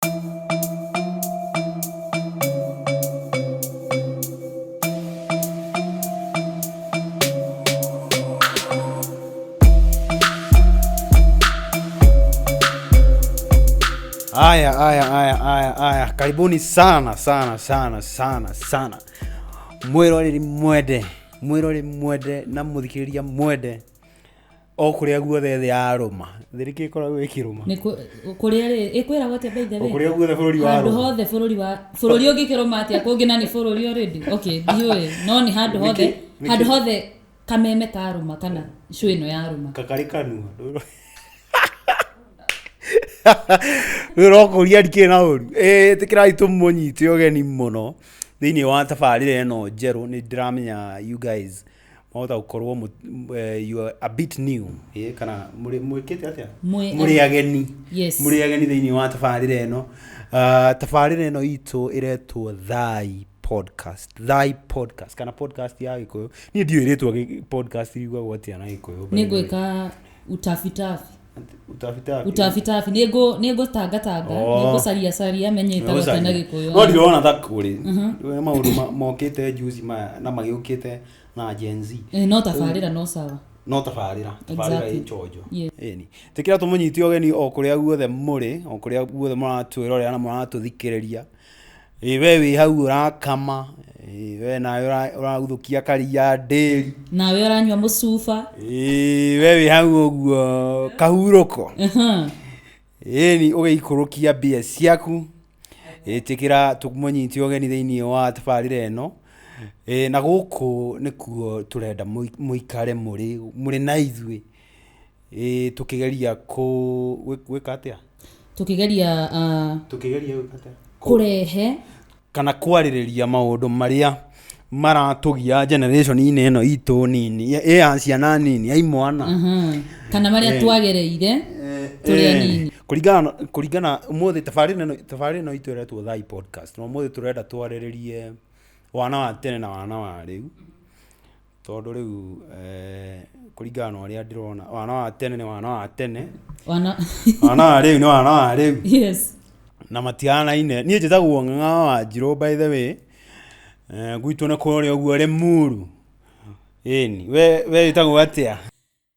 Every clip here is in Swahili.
Aya, karibuni sana mwiroreri mwede na muthikiriria mwede o kuria guothe thĩ ya rũma thiriki ikoragwo ikiruma ni kuria ri ikwira gote by the way kuria guothe bũrũri wa handu hothe bũrũri ũngĩkĩrũma atĩa kũngĩ na ni bũrũri already okay ndiũĩ no ni handu hothe kameme karũma kana cũĩno ya rũma kakarikanu rũrokuria ndikĩ na ũru tĩkĩrai tũmũnyite ũgeni mũno thĩinĩ wa tabarĩra ĩno njerũ nĩ ndĩramenya you guys mahota gũkorwo you are a bit new kana mwĩkĩte atĩa mũrĩ ageni thĩinĩ wa tabarĩra ĩno tabarĩra ĩno itũ ĩretwo Thaai podcast kana podcast ya Gĩkũyũ niĩ ndiũĩ rĩtwa podcast riugagwo atĩa na Gĩkũyũ nĩ ngwĩka utafitafi nego tanga nego saria menyeta gũtena Gĩkũyũ no ndirona thakũrĩ maũndũ mokĩte juice na magĩũkĩte na Gen Z no tabarĩra no sawa no tabarĩra ichojo eni tikira tũmũnyite ũgeni o kũrĩa guothe mũrĩ o kũrĩa guothe mũratwĩrorera na mũratũthikĩrĩria we wĩ hau ũrakama we nawe ũraguthũkia karia ndĩri nawe ũranyua mũcuba we wĩ hau ũguo kahurũko eni ũgĩikũrũkia mbia ciaku tikira tũmũnyite ũgeni thĩinĩ wa tabarĩra ĩno na gũkũ nĩkuo tũrenda mũikare mũrĩ na ithuĩ tũkĩgeria gwĩka atĩa tũkĩgeria kũrehe kana kwarĩrĩria maũndũ marĩa maratũgia generation-inĩ ĩno itũ nini ya ciana nini ya imwana kana marĩa twagereire tũrĩ nini kũringana ũmũthĩ tabarĩra ĩno itũ ĩretwo Thaai podcast na ũmũthĩ tũrenda twarĩrĩrie wana wa tene na wana wa rĩu tondũ rĩu kũringana na ũrĩa ndĩrona wana wa tene nĩ wana wa tene wana wa rĩu nĩ wana wa rĩu yes na matianaine niĩ njĩtagwo ng'ang'a Wanjiru by the way gwitũ nĩ kũrĩa ũguo rĩ muru ĩni we wĩtagwo atĩa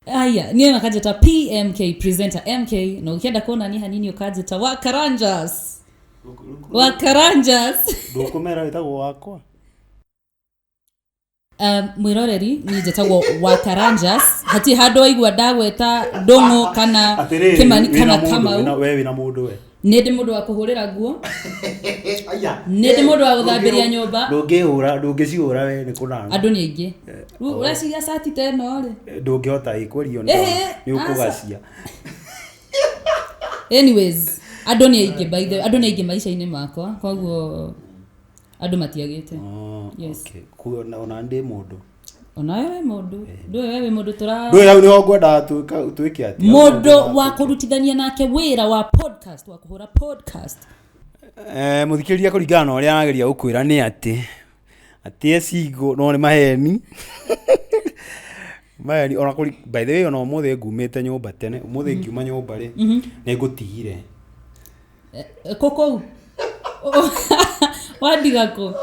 aya niĩ nakanjĩta PMK presenter MK na ũkĩenda kuona ni hanini ũkanjĩta Wakaranjas ndũkũmera wĩtagwo wakwa mwĩroreri niĩ njĩtagwo Wakaranjas hatirĩ handũ waigua ndagweta ndũng'ũ kana kĩmani kana kamau we wĩna mũndũ we nĩ ndĩ mũndũ wa kũhũrĩra nguo nĩ ndĩ mũndũ wa gũthambĩria nyũmba ndũngĩcihũra we nĩ kũnana andũ nĩ aingĩ rĩu ũreciria sati ta ĩno rĩ ndũngĩhota ĩkwerio nĩ ũkũgacia anyways andũ nĩ aingĩ by the way andũ nĩ aingĩ maica-inĩ makwa koguo andũ matiagĩte yes ona ndĩ mũndũ onawe we mũndũ ndũwe we mũndũ ndũwe hau nĩho ngwendaga twĩke atĩ mũndũ wa kũrutithania nake wĩra wa podcast wa kũhũra podcast mũthikĩrĩria kũringana na ũrĩa arageria gũkwĩra nĩ atĩ ecingo no nĩ maheni ona by the way ona ũmũthĩ ngumĩte nyũmba tene ũmũthĩ ngiuma nyũmba rĩ nĩ ngũtigire kũkũ wandiga kũ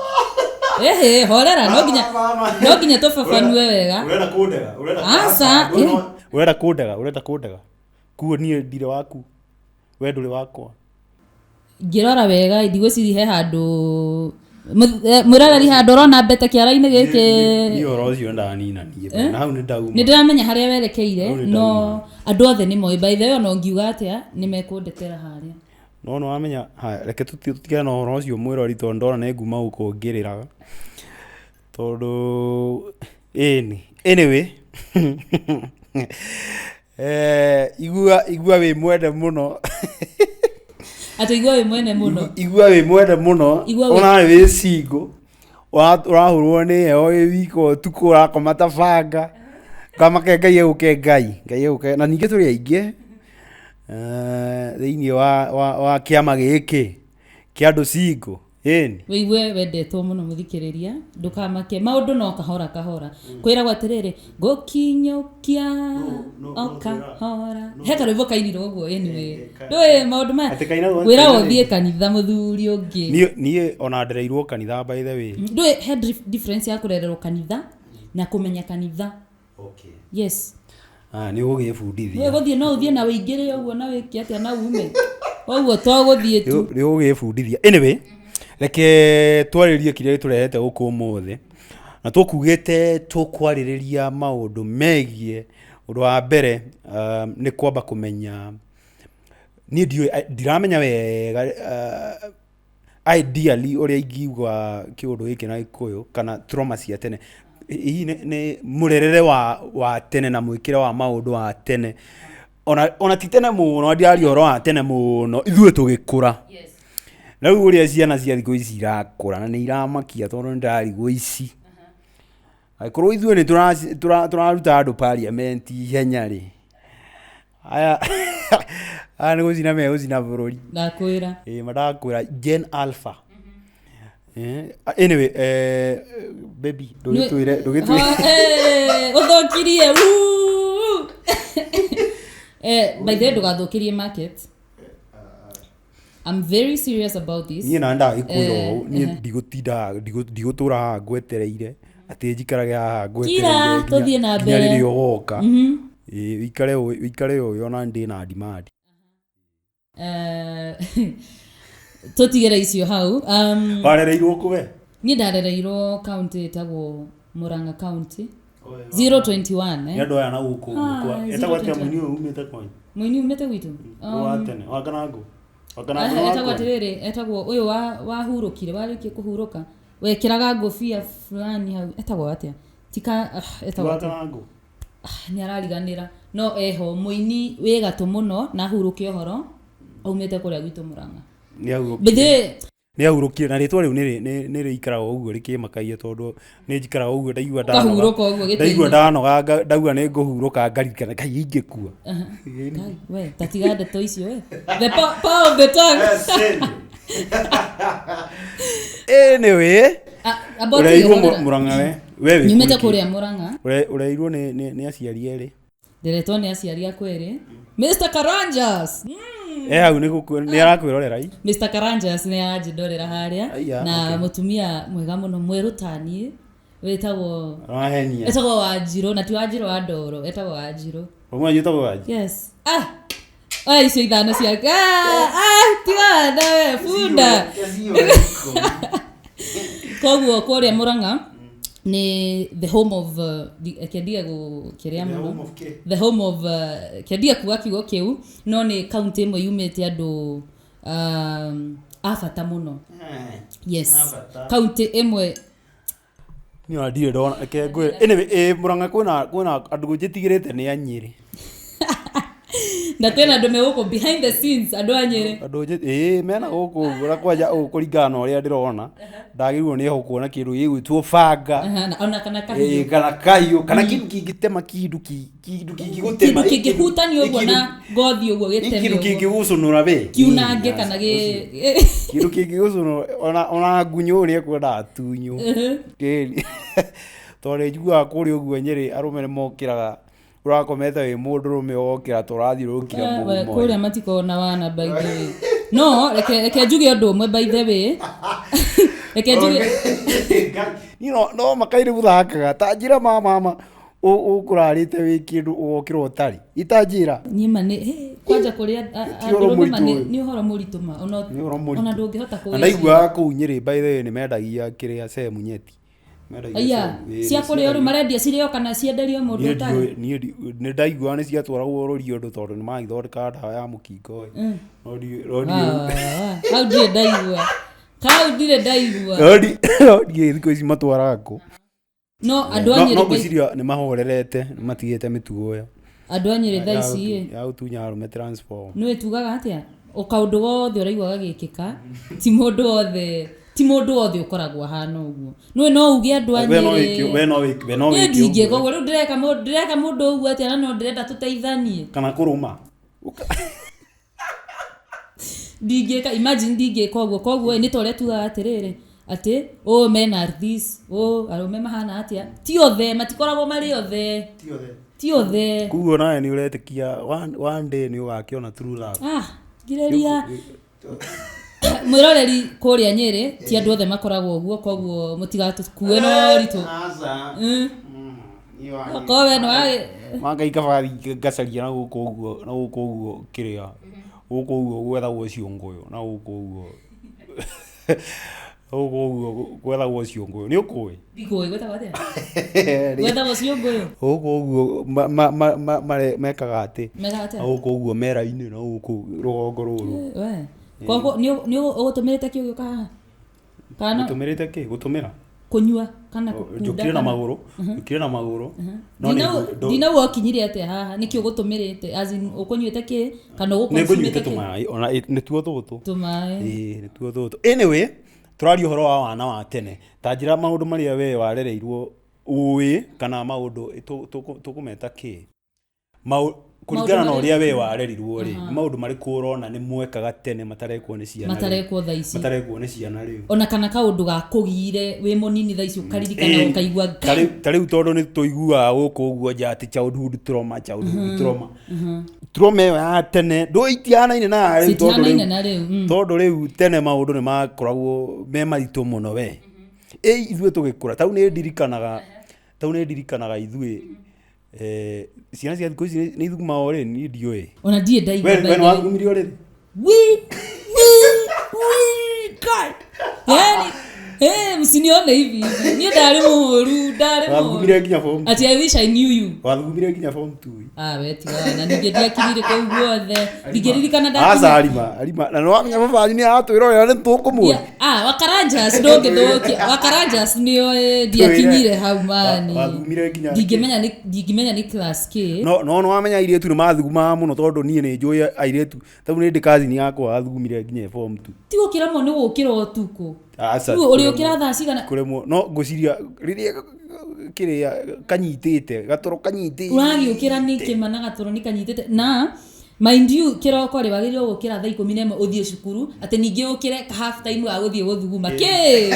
horera no nginya tũbabanue wega urenda kũndega kuo niĩ ndirĩ waku we ndũrĩ wakwa ngĩrora wega ndigwĩciria he handũ mwĩroreri handũ ũrona mbete kĩara-inĩ gĩkĩ niĩ ũhoro ũcio ndaninanie na hau nĩ ndauma nĩ ndĩramenya harĩa werekeire no andũ othe nĩ moĩ by the way ona ngiuga atĩa nĩ mekũndetera harĩa no wamenya reke tũtigane na ũhoro ũcio mwĩrori tondũ ndona nĩ nguma gũkũ ngĩrĩraga tondũ anyway igua wĩ mwende mũno atĩ igua wĩ mwene mũno ona wĩ singo ũrahũrwo nĩ heho wĩ wiko ũtukũ ũrakoma tabanga kamake Ngai egũke na ningĩ tũrĩ aingĩ thĩinĩ wa kĩama gĩkĩ kĩa andũ singo eni wĩigue wendetwo mũno mũthikĩrĩria ndũkamake maũndũ no kahora kwĩragwo atĩrĩrĩ gũkinyũkia o kahora he karwĩmbo kainirwo ũguo anyway ndũĩ maũndũ maya wĩragwo thiĩ kanitha mũthuri ũngĩ niĩ ona ndereirwo kanitha by the way ndũĩ he difference ya kũrererwo kanitha na kũmenya kanitha yes nĩ ũgĩbundithia nĩ gũthiĩ no ũthiĩ na wĩingĩre ũguo na wĩke atĩa na ume ũguo twagũthiĩ tu nĩ ũgĩbundithia anyway reke twarĩrie kĩrĩa tũrehete gũkũ ũmũthĩ na tũkugĩte tũkwarĩrĩria maũndũ megiĩ ũndũ wa mbere nĩ kwamba kũmenya niĩ ndiramenya wega ideally ũrĩa ingiuga kĩũndũ gĩkĩ na Gĩkũyũ kana trauma cia tene hihi nĩ mũrerere wa tene na mwĩkĩre wa maũndũ wa tene ona ti tene mũno ndiaria ũhoro wa tene mũno ithuĩ tũgĩkũra na rĩu ũrĩa ciana cia thikũ ici irakũra na nĩ iramakia tondũ nĩ ndarigwo ici angĩkorwo ithuĩ nĩ tũraruta andũ parliament ihenya rĩ aya nĩ gũcina megũcina bũrũri ndakwĩra madakwĩra Gen Alpha anyway baby ndũgĩtwĩre ũthũkirie by the way ndũgathũkĩrie market I'm very serious about this. Niĩ na ndagĩkwĩra ũũ niĩ ndigũtũra haha ngwetereire atĩ njikarage haha ngwetereire tũthiĩ na mbere nginya rĩrĩa ũgoka wĩikare ũyũ ona ndĩ na demand tũtigĩre icio hau warereirwo kũwe niĩ ndarereirwo county ĩtagwo Murang'a county 021 nĩ andũ aya na gũkũ etagwo atĩa mũini ũyũ umĩte kwanyu mũini umĩte gwitũ wa tene wa Kanangũ etagwo atĩrĩrĩ etagwo ũyũ wahurũkire warĩkia kũhurũka wekĩraga ngũbia fulani hau etagwo atĩa etagwo Kanangũ nĩ arariganĩra no eho mũini wĩ gatũ mũno na hurũke ũhoro aumĩte kũrĩa gwitũ Murang'a nĩ ahurũkire na rĩtwa rĩu nĩ rĩikaraga ũguo rĩkĩmakagia tondũ nĩ njikaraga ũguo ndaigua ndanoga ndauga nĩ ngũhurũka ngarikana kaĩ ingĩkua we tatiga ndeto icio we the power of the tongue anyway ũreirwo Murang'a we nyumĩte kũrĩa Murang'a ũreirwo nĩ aciari erĩ nderetwo nĩ aciari akwa erĩ Mr. Karanjas hau nĩ arakwĩrorera Mr. Karanjas nĩ aranjindorera harĩa na mũtumia mwega mũno mwerũ taniĩ wĩtagwo Wanjiru na ti Wanjiru wa Ndoro etagwo Wanjiru yes oya icio ithano ciake tiwana we bunda koguo kũrĩa Murang'a ni the home of kendia gukiria muno the home of kendia kuga kiugo kiu no ni county imwe yumite andu afata muno yes county imwe ni ndire ndona kengwe anyway Murang'a kwina andu gũjitigirite ni Anyĩrĩ na kwena andu megũkũ behind the scenes andu Anyĩrĩ andu mena gũkũ ura kwaja kũringana na ũrĩa ndĩrona ndagĩrĩirwo nĩ ho kuona kĩndũ gĩgwĩtwo banga ona kana kahiũ kana kahiũ kana kĩndũ kĩngĩtema kĩndũ kĩngĩgũtema kĩngĩhutania ũguo na ngothi ũguo gĩteme kĩndũ kĩngĩgũcũnũra we kiunange kana kĩndũ kĩngĩgũcũnũra ona ngunyũ nĩ ekwenda tunyũ tondũ njiguaga kũrĩa ũguo Nyĩrĩ arũme nĩ mokĩraga urakomete wĩ mũndũrũme wokĩra tũrathiũrũrũkĩra mũgũmo kũrĩa matikona Wana by the way no reke njuge ũndũ ũmwe by the way reke njuge no makaire gũthakaga ta njĩra mama ũkũrarĩte wĩ kĩndũ ũgokĩra ũtarĩ itanjĩra nyima nĩ kwanja kũrĩa andũ nĩ ũhoro mũritũ ma ona ndũngĩhota kũwĩciria ndaiguaga kũu Nyĩrĩ by the way nĩ mendagia kĩrĩa semunyeti aya cia kũrĩa ũrũ marendia cirĩo kana cienderio mũndũ ũtarĩ nĩ ndaigua nĩ ciatwaragwo ũrũri ũndũ tondũ nĩ magĩthondeka ndawa ya mũkingo hau ndirĩ ndaigua thikũ ici matwaraga kũ no andũ a Nyĩrĩ no gwĩciria nĩ mahorerete nĩ matigĩte mĩtugo ĩyo andũ a Nyĩrĩ thaa ici ya gũtunya arũme transform nĩ wĩtugaga atĩa ũkaũndũ wothe ũraigua gagĩkĩka ti mũndũ wothe ũkoragwo hana ũguo no uge andũ a Nyĩrĩ we no wĩke ndingĩka ũguo rĩu ndĩreka mũndũ ũguo atĩa na no ndĩrenda tũteithanie kana kũrũma ndingĩka imagine ndingĩka ũguo nĩ tore tugaga atĩrĩrĩ atĩ men are this arũme mahana atia ti othe matikoragwo marĩ othe ti othe kuguo nawe nĩ ũretĩkia one day nĩ ũgakĩona true love ngirĩria mwĩroreri kũrĩa Nyĩrĩ ti andũ othe makoragwo ũguo koguo mũtigatũkue no ritũ kowe no Manga kabathi ngacaria na gũkũ ũguo kĩrĩa gũkũ ũguo gwethagwo ciũngũyũ na gũkũ ũguo gwethagwo ciũngũyũ nĩ ũkũĩ ndikũĩ gwetagwo atĩa gwethagwo ciũngũyũ gũkũ ũguo mekaga atĩ gũkũ ũguo mera-inĩ na gũkũ rũgongo rũrũ koguo nĩ ũgũtũmĩrĩte kĩũgĩ kana gũtũmĩrĩte kĩ gũtũmĩra kũnyua kana njũkire na magũrũ ndinauga ũkinyire atĩa haha nĩkĩ ũgũtũmĩrĩte as in ũkũnyuĩte kĩ kana ũgũkũnyuĩte tũmaĩ ona nĩ tuo tũtũ tũmaĩ nĩ tuo tũtũ anyway tũraria ũhoro wa wana wa tene ta njĩra maũndũ marĩa we warereirwo ũĩ kana maũndũ tũkũmeta kĩ kũringana na ũrĩa we warerirwo rĩ maũndũ marĩkũ ũrona nĩ mwekaga tene matarekwo nĩ ciana matarekwo nĩ ciana rĩu ona kana kaũndũ gakũgiire wĩ mũnini thaa ici ũkaririkana ũkaigua ta rĩu tondũ nĩ tũiguaga gũkũ ũguo njati childhood trauma trauma ĩyo ya tene ndũitianaine na rĩu tondũ rĩu tene maũndũ nĩ makoragwo me maritũ mũno we ithuĩ tũgĩkũra tau nĩ ndirikanaga ithuĩ ciana cia thikũ ici nĩ ithugumaga o rĩ niĩ ndiũĩ ona ndiĩ ndaigua we nĩ wathugumire o rĩ yani msinione hivi niĩ ndarĩ mũhũru wathugumire nginya form ati I wish I knew you wathugumire nginya form 2 we tiga na ningĩ ndiakinyire kũu guothe ndingĩririkana ndakinya arima na no wamenya mabanyu nĩ aratwĩra ũrĩa nĩ tũkũmwona wakaranjas ndũngĩthũkia wakaranjas nĩo ndiakinyire hau mani ndingĩmenya nĩ class K no wamenya airĩtu nĩ mathugumaga mũno tondũ niĩ nĩ njũĩ airĩtu tau nĩ ndĩ cousin yakwa wathugumire nginya form 2 ti gũkĩra mo nĩ gũkĩra ũtukũ ũrĩ ũkĩra thaa cigana kũremwo no ngũciria rĩrĩa kĩrĩa kanyitĩte gatoro kanyitĩte ũragĩũkĩra nĩ kĩma na gatoro nĩ kanyitĩte na mind you kĩroko rĩ wagĩrĩirwo gũkĩra thaa 11 ũthiĩ cukuru atĩ ningĩ ũkĩre half time wa gũthiĩ gũthuguma ũtarĩ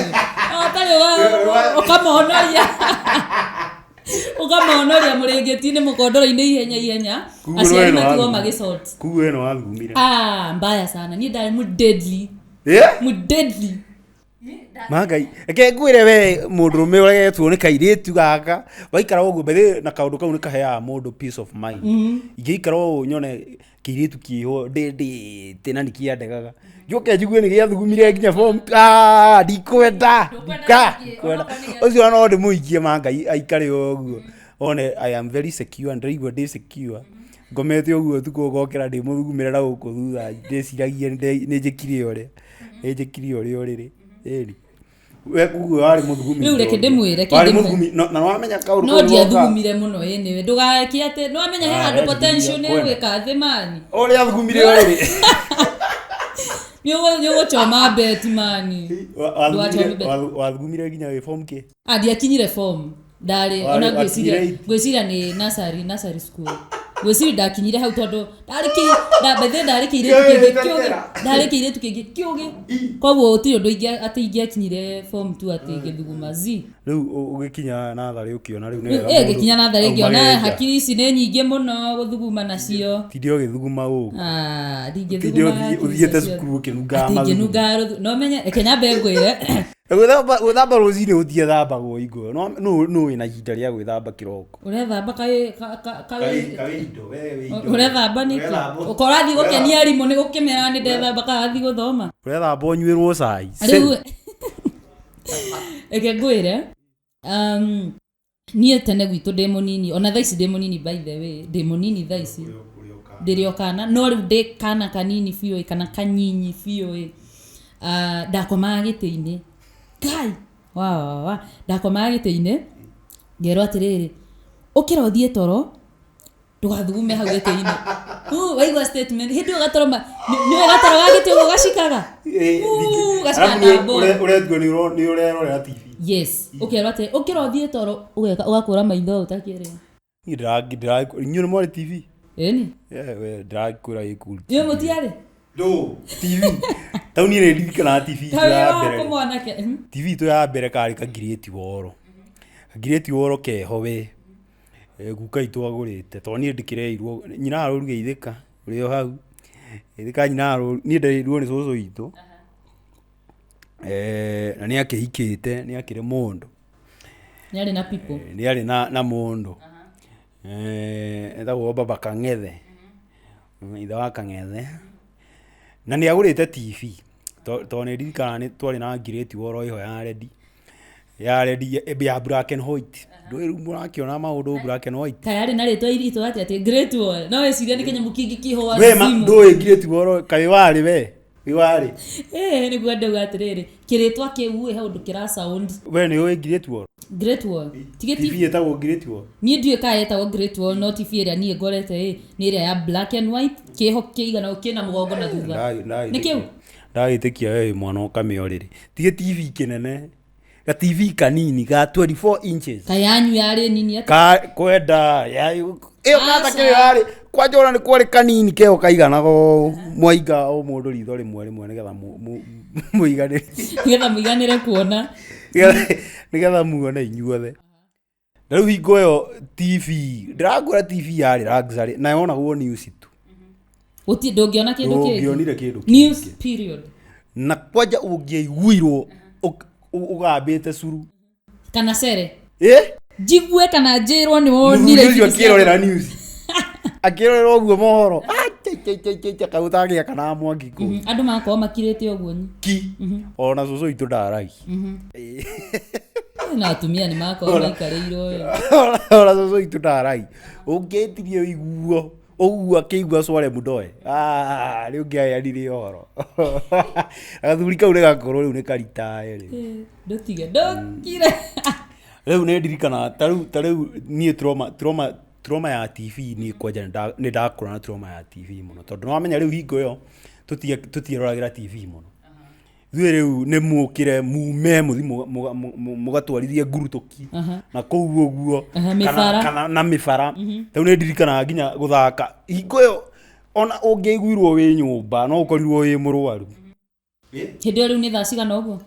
ũkamonoria mũrĩngĩti-inĩ mũkondoro-inĩ ihenya aciari matigwo magĩcort kuguo ĩno wathugumire mbaya sana niĩ ndarĩ mũdeadly Mangai eke ngwire we mũndũrũme ũregetwo nĩ kairĩtu gaka waikara ũguo mbere na kaũndũ kau nĩ kaheaga mũndũ peace of mind ingĩikara ũũ nyone kĩirĩtu kĩho ndĩndĩte na nĩkĩandegaga njoke njigue nĩ gĩathugumire nginya form ndikwenda ũcio no ndĩmũikie Mangai aikare ũguo one I am very secure ndĩraigua ndĩ secure ngomete ũguo ũtukũ ngokĩra ndĩmũthugumĩre na gũkũ thutha ndĩciragie nĩ njĩkire ũrĩa ũrĩrĩ we kuguo warĩ mũthugumi rĩu reke ndĩmwĩre na wamenya kaũndũ no ndiathugumire mũno ĩnĩwe ndũgake atĩ no wamenya he handũ potential nĩ gwĩka thĩ mani ũrĩa athugumire ũrĩ nĩ ũgũchoma bet mani wathugumire nginya wĩ form K ndiakinyire form ndarĩ ona ngwĩciria nĩ nursery school gwĩciria ndakinyire hau tondũ ndarĩ kĩirĩtu kĩngĩ kĩũgĩ koguo ũtirĩ ũndũ atĩ ingĩakinyire form 2 atĩ ngĩthuguma rĩu ũgĩkinya natharĩ ũkĩona rĩu ngĩkinya natharĩ ngĩona hakiri ici nĩ nyingĩ mũno gũthuguma nacio tindĩ ũgĩthuguma ũũ ũthiĩte cukuru ũkĩnungaga no menye reke nyambe ngwĩre gwĩthamba rũcinĩ gũtiethambagwo igũ nũ wĩna ihinda rĩa gwĩthamba kĩroko ũrethamba ũrethamba nĩkĩ ũkorathiĩ gũkenia arimũ nĩ gũkĩmera nĩ ndethamba karathiĩ gũthoma ũrethamba ũnyuĩrwo cai reke ngwĩre niĩ tene gwitũ ndĩ mũnini ona thaa ici ndĩ mũnini by the way ndĩ mũnini thaa ici ndĩrĩ o kana no rĩu ndĩ kana kanini biũ kana kanyinyi biũ ndakomaga gĩtĩ-inĩ Ngai ndakomaga gĩtĩ-inĩ ngerwo atĩrĩrĩ ũkĩra ũthiĩ toro ndũgathugume hau gĩtĩ-inĩ waigua statement hĩndĩ ĩyo gatoro nĩwe gatoro ga gĩtĩ ũguo gacikaga ũretwo nĩ ũrerorera TV yes ũkerwo atĩ ũkĩra ũthiĩ toro ũgakũra maitho ũtakĩrĩa inyuĩ nĩ mwarĩ TV ĩni ndĩrakũra gĩkuru inyuĩ mũtiarĩ Do TV. Tauni re ndikana TV ya mbere. TV to ya mbere kari ka gireti woro. Gireti woro keho we. Guka itu agurite. To ni ndikireirwo nyina aruruge ithika. Uri o hau. Ithika nyina aru ni nderirwo ni cucu itu. Na ni akihikite ni akire mundu. Ni ari na people. Ni ari na mundu. Etagwo baba Kang'ethe. Ithe wa Kang'ethe. Na ni agurite TV. To ni ndikana ni twari na gireti woro iho ya ready. Ya ready ya black and white. Ndu murakiona maundu black and white. Tayari na ritwa irito ati great wall. No eciria ni Kenya mukingi kiho wa simu. We ndu great wall kai wari we. Iwari. Ni gwenda atiriri. Kiritwa kiu he undu kira sound. We ni oi great wall. Great wall. TV etagwo great wall. Ni ndiye ka etagwo great wall no TV iria ni ngorete ni iria ya black and white kiho kiigana ukina mugongo na thutha. Ni kiu. Ndagitikia we mwana ukamioriri. Tige TV kinene. Ga TV kanini ga 24 inches. Kayanyu yari nini ati? Kwenda ya kata kile yari kwa jora ni kwari kanini keo kaigana go mwaiga o mundu ritho rimwe nigetha muiganire. Nigetha muiganire kuona. Nigetha muone inyuothe. Na riu hingo yo TV ndiragura TV yari luxury na yona go news tu. Uti ndongiona kindu kingi. Ndongionire kindu News period. Na kwaja ungiiguirwo ugambite curu kana cere jigue kana njirwo ni wonire icio kirorera news akirorera oguo mohoro kautagia kana mwangi ku andu makoo makirite oguo ki ona cucu itu ndarai na atumia ni makoo maikareirwo ona cucu itu ndarai ungetirie iguo oguo akigua sware mundoe riu ngiayanire horo agathuri kau gakorwo riu ni karitae ri ndotige ndokire riu ni ndirikana tariu nie trauma ya TV ni kwaja ni ndakura na trauma ya TV muno tondu no amenya riu hingo yo tutieroragira TV muno ithuĩ rĩu nĩ mũkĩre mume mũthi mũgatwarithie nguru tũki na kũu ũguo kana na mĩbara rĩu nĩ ndirikanaga nginya gũthaka hingo ĩyo ona ũngĩiguirwo wĩ nyũmba no ũkorirwo wĩ mũrwaru hĩndĩ ĩyo rĩu nĩ thaa cigana ũguo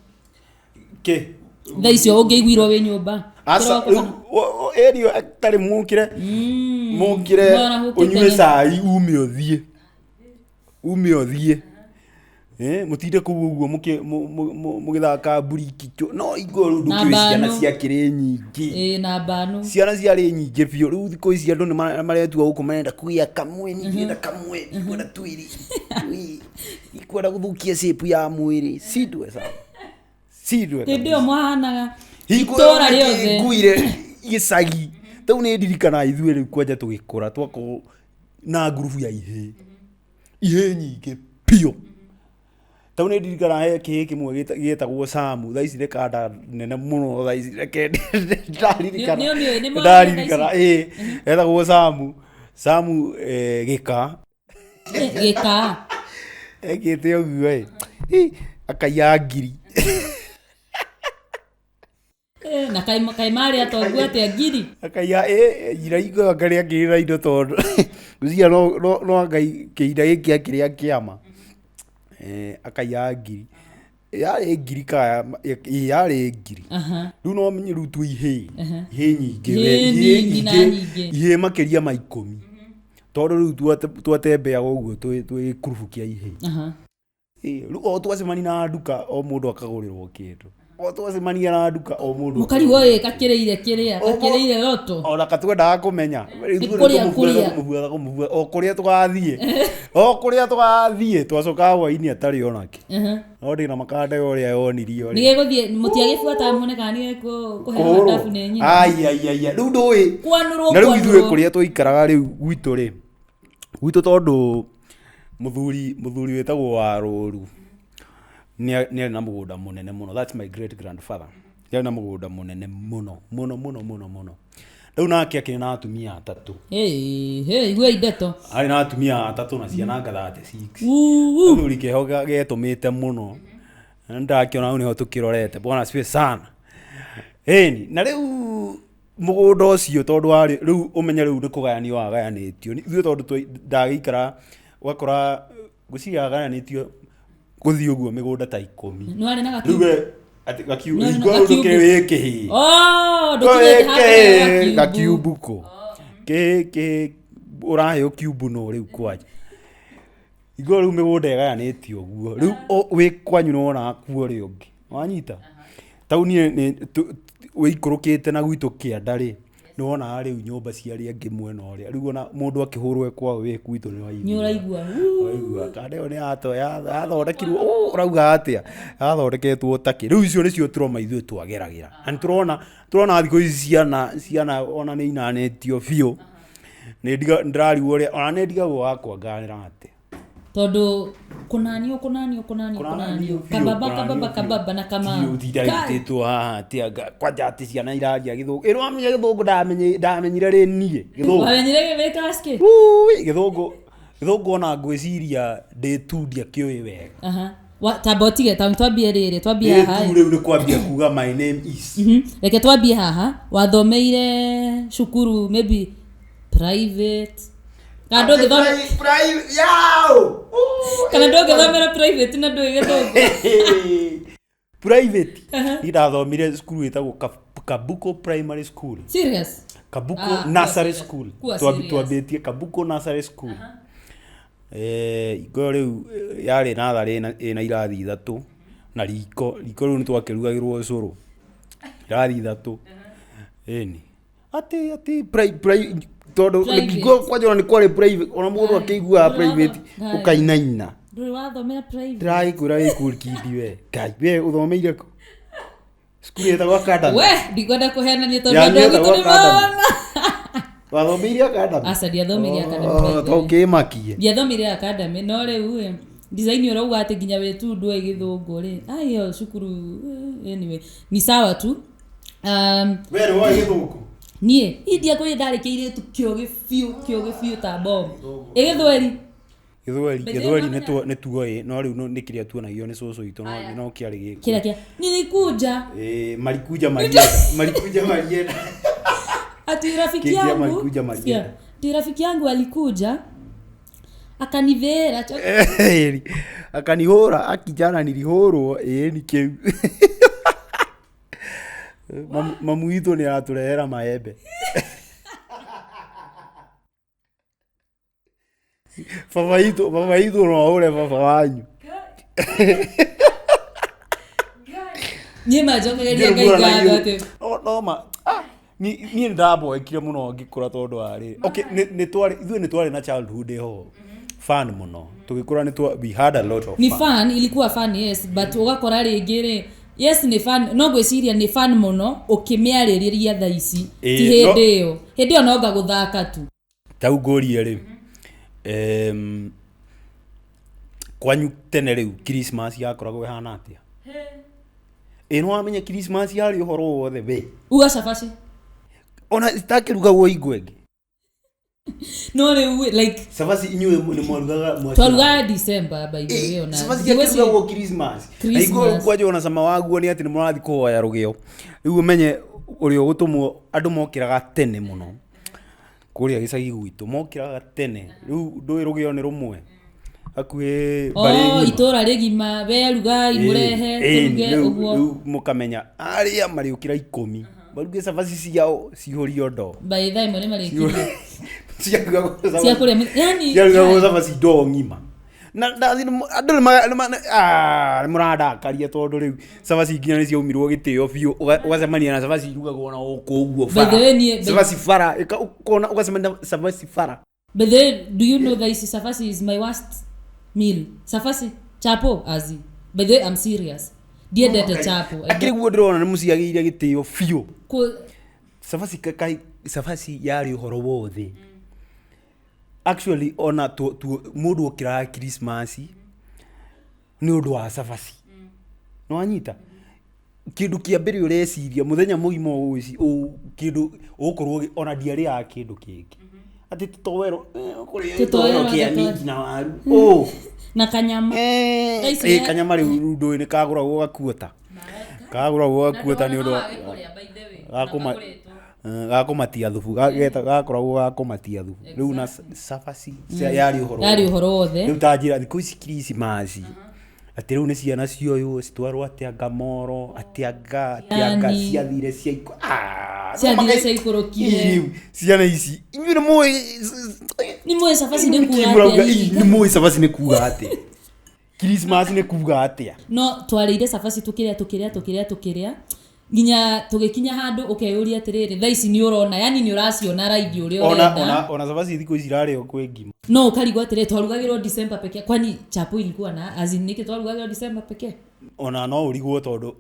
thaa icio ũngĩiguirwo wĩ nyũmba ĩrio tarĩ mũkĩre ũnyue cai ume ũthiĩ mutinde kuu uguo mugithaka buriki no igoro ndukiwe ciana cia kire nyingi na bano ciana ciarĩ nyingi biũ rĩu thikũ ici andũ nĩ maretua gũkũ marenda kuia kamwe nĩenda kamwe kwenda twiri ikwenda gũthukia shape ya mwĩrĩ sidwe hĩndĩ ĩyo mwahanaga itũra rĩothe nguire gĩcagi tau nĩ ndirikana ithuĩ rĩu kwanja tũgĩkũra twakorwo na ngurubu ya ihĩ nyingĩ piũ tau nĩ ndirikana he kĩhĩ kĩmwe gĩtagwo Samu thaa ici rekanda nene mũno thaa ici reke ndaririkana etagwo Samu gĩka ekĩte ũguo akaiya ngiri na kaimari atongu atia ngiri akaiya iraigua ngarĩa ngĩrĩra indo tondũ gũcia no ngai kĩhinda gĩkĩ akĩrĩa kĩama akaiya ngiri yarĩ ngiri yarĩ ngiri rĩu no menye rĩu twĩ ihĩ nyingĩ ihĩ makĩria ma 10 tondũ rĩu twatembeaga ũguo twĩ kurubu kĩa ihĩ rĩu o twacemania na nduka o mũndũ akagũrĩrwo kĩndũ o twacemania na nduka o mũndũ mũkarigwo gakĩrĩire roto ona katwendaga kũmenya o kũrĩa tũgathiĩ twacokaga hwainĩ atarĩ onake no ndĩ na makande ũrĩa yonirio nĩ gĩgũthiĩ mũtiagĩbuata muone kana nĩ kũheo ndabu nĩ nyina rĩu ndũĩ na rĩu ithuĩ kũrĩa tũikaraga rĩu gwitũ tondũ mũthuri wĩtagwo Warũru nĩ na mũgũnda mũnene mũno that's my great grandfather nĩ na mũgũnda mũnene mũno rĩu nake akĩrĩ na atumia atatũ igwe indeto arĩ na atumia atatũ na ciana anga 36 mũthuri kĩho getũmĩte mũno ndakĩona hau nĩho tũkĩrorete bwana siwe sana na rĩu mũgũnda ũcio tondũ warĩ rĩu ũmenye rĩu nĩ kũgayanio wagayanĩtio ithuĩ tondũ ndagĩikara ũgakora ngũciria gagananĩtio gũthiĩ ũguo mĩgũnda ta 10 no arĩ na rĩu ati gakiubu ndũkĩrĩ wĩkĩ gakiubuko ke ũraheo kiubu no rĩu kwaje igũrũ rĩu mĩgũnda ĩgayanĩtio ũguo rĩu wĩ kwanyu no wona kuo rĩ ũngĩ wanyita tauni wĩikũrũkĩte na gwitũ kĩanda rĩ no wona rĩu nyũmba ciarĩ angĩ mwena ũrĩa rĩu ona mũndũ akĩhũrwo kwao wĩ gwitũ nĩ waigua kanda ĩyo nĩ yathondekirwo ũrauga atĩa yathondeketwo takĩ rĩu icio nĩcio tũroma ithuĩ twageragĩra na nĩ tũrona thikũ ici ciana ona nĩ inanĩtio biũ ndĩrariuo ũrĩa ona nĩ ndigagwo wakwa nganĩra atĩa tondũ kunanio kababa na kama utiraitĩtwo haha atĩa kwanja atĩ ciana iraria gĩthũngũ ĩrwamenya gĩthũngũ ndamenyire rĩ niĩ gĩthũngũ ona ngwĩciria ndĩtundia kĩũĩ wega tambotige twambie rĩrĩ twambie haha rĩu nĩ kwambia kuga my name is reke twambie haha wathomeire cukuru maybe private kana ndũngĩthomera private na ndũĩ gĩthũngũ private ndathomire cukuru ĩtagwo Kabuko Primary School. Serious? Kabuko Nursery School. Twambĩtie Kabuko Nursery School. Iko rĩu yarĩ natharĩ ĩna irathi 3 na riko rĩu nĩ twakĩrugagĩrwo ũcũrũ irathi 3 ĩni ati tondũ kwanja nĩ kwarĩ private ona mũndũ akĩigua private ũkainaina ndũrĩ wathomera private ndĩraikũra gĩkũrikindi we ngai we ũthomeire kũ cukuru ĩtagwo academy we ndikwenda kũhenania tondũ andũ agitũ nĩ mona wathomeire academy aca ndiathomeire academy ũkĩmakie ndiathomire academy no rĩu design ũrauga atĩ nginya wetu ndũĩ gĩthũngũ rĩ ayo cukuru anyway ni sawa tu we nĩ wa gĩthũngũ niĩ india kũrĩ ndarĩkĩire tu kĩo gĩbiũ ta bomu gĩthweri nĩ tuoĩ no rĩu nĩ kĩrĩa tuonagio nĩ cũcũ itũ no kĩarĩ gĩkĩ kĩrĩa nilikuja marikuja marienda ati rafiki yangu alikuja akanivera akanihũra akijana nilihũrwo ni kĩu mamu itũ nĩ aratũrehera maembe baba itũ no ũre baba wanyu niĩ manjokereria ngai ngatho atĩ no niĩ ndamboekire mũno ngĩkũra tondũ wa rĩrĩ okay ithuĩ nĩ twarĩ na childhood ho fun mũno tũgĩkũra we had a lot of ni fun ilikuwa fun yes but ũgakora rĩngĩ rĩ yes ni fun no gwĩciria ni fun mũno ũkĩmĩarĩrĩria thaa ici ti hĩndĩ ĩyo no ngagũthaka tu tau ngũrie rĩ kwanyu tene rĩu Christmas yakoragwo ĩhana atĩa nĩ wamenya Christmas yarĩ ũhoro wothe we uga cabaci ona itakĩrugagwo ingwenge no rĩu like cabaci inyuĩ nĩ mwarugaga twarugaga December by the way ona cabaci yakĩrugagwo Christmas na igũrũ kwanja ona cama waguo nĩ atĩ nĩ mũrathiĩ kũhoya rũgĩo rĩu ũmenye ũrĩa ũgũtũmwo andũ mokĩraga tene mũno kũrĩa gĩcagi gwitũ mokĩraga tene rĩu ndũĩ rũgĩo nĩ rũmwe hakuhĩ itũra rĩgima beruga imũrehe tũruge ũguo rĩu mũkamenya arĩa marĩũkĩra 10 baruge cabaci ciao cihũrio ndo by the time nĩ marĩkire ciakũrĩa yani cabaci ndo ng'ima na andũ nĩ mũrandakaria tondũ rĩu cabaci nginya nĩ ciaumirwo gĩtĩo biũ ũgacemania na cabaci irugagwo na ũguo cabaci bara ũkona ũgacemania na cabaci bara but then do you know that cabaci is my worst meal cabaci chapo azi but then I'm serious ndiendete chapo akĩriguo ndĩrona nĩ mũciagĩire gĩtĩo biũ cabaci yarĩ ũhoro wothe actually ona mũndũ okĩraga Christmas nĩ ũndũ wa cabaci no wanyita kĩndũ kĩa mbere ũreciria mũthenya mũgima kĩndũ ũgũkorwo ona ndiarĩaga kĩndũ kĩngĩ atĩ tũtoero kĩa minji na waru na kanyama kanyama rĩu ndũĩ nĩ kagũragwo gakuota nĩ ũndũ gakumatia thubu gakoragwo gakumatia thubu riu na cabaci yari uhoro wothe riu tanjira thikũ ici Christmas ati riu ni ciana cioyo citwarwo atia ngamoro atia ciathire ciathire ciaikũrũkire ciana ici inyuĩ nĩ mũĩ cabaci nĩ kuuga atĩa nĩ mũĩ cabaci nĩ kuuga atĩa Christmas nĩ kuuga atĩa no twarĩire cabaci tũkĩrĩa nginya tũgĩkinya handũ ũkeyũria atĩrĩrĩ thaa ici nĩ ũrona yani nĩ ũraciona raithi ũrĩa ũrenda ona cabaci thikũ ici irarĩo kwĩ ngima no ũkarigwo atĩrĩrĩ twarugagĩrwo December pekee kwani chapo ilikuwa na nĩkĩ twarugagĩrwo December pekee ona no ũrigwo tondũ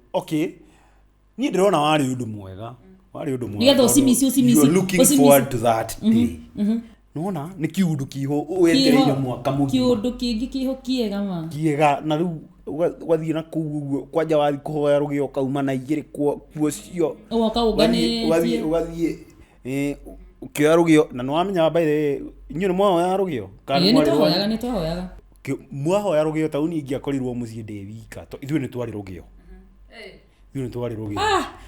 niĩ ndĩrona warĩ ũndũ mwega nĩgetha ũcimici you're looking forward to that day nona nĩ kiũndũ kĩho wetereire mwaka mũgima kiũndũ kĩngĩ kĩho kĩega na rĩu wathiĩ na kũu ũguo kwanja wathiĩ kũhoya rũgĩo kauma na igĩrĩ kuo cio ũgathiĩ ũkĩoya rũgĩo na nĩwamenya inyuĩ nĩ mwahoya rũgĩo nĩtwahoyaga mwahoya rũgĩo ta uni ingĩakorirwo mũciĩ ndĩ wika ithuĩ nĩ twarĩ rũgĩo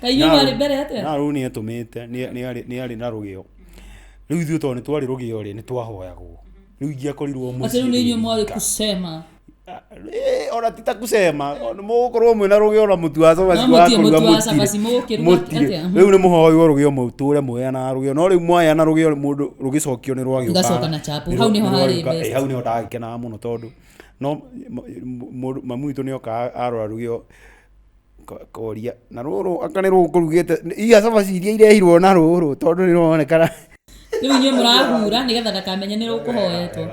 kainyo marĩ mbere atĩa na rũu nĩ atũmĩte nĩ arĩ na rũgĩo rĩu ithuĩ tondũ nĩ twarĩ rũgĩo nĩ twahoyagwo rĩu ingĩakorirwo mũciĩ atĩ rĩu nĩ inyuĩ mwarĩ kusema ona tita kusema mũgũkorwo mwĩna rũgĩo na mũtu wa cabaci wa kũruga mũtirĩ rĩu nĩ mũhoywo rũgĩo mũtũre mũheanaga rũgĩo no rĩu mwaheana rũgĩo mũndũ rũgĩcokio nĩ rwagĩũka na chapo hau nĩho harĩ best hau nĩho ndagĩkenaga mũno tondũ no mamu witũ nĩokaga arora rũgĩo koria na rũrũ akanĩrwo kũrugĩte iya cabaci iria irehirwo na rũrũ tondũ nĩ rũronekana rĩu inyuĩ mũrahura nĩgetha ndakamenye nĩ rũkũhoyetwo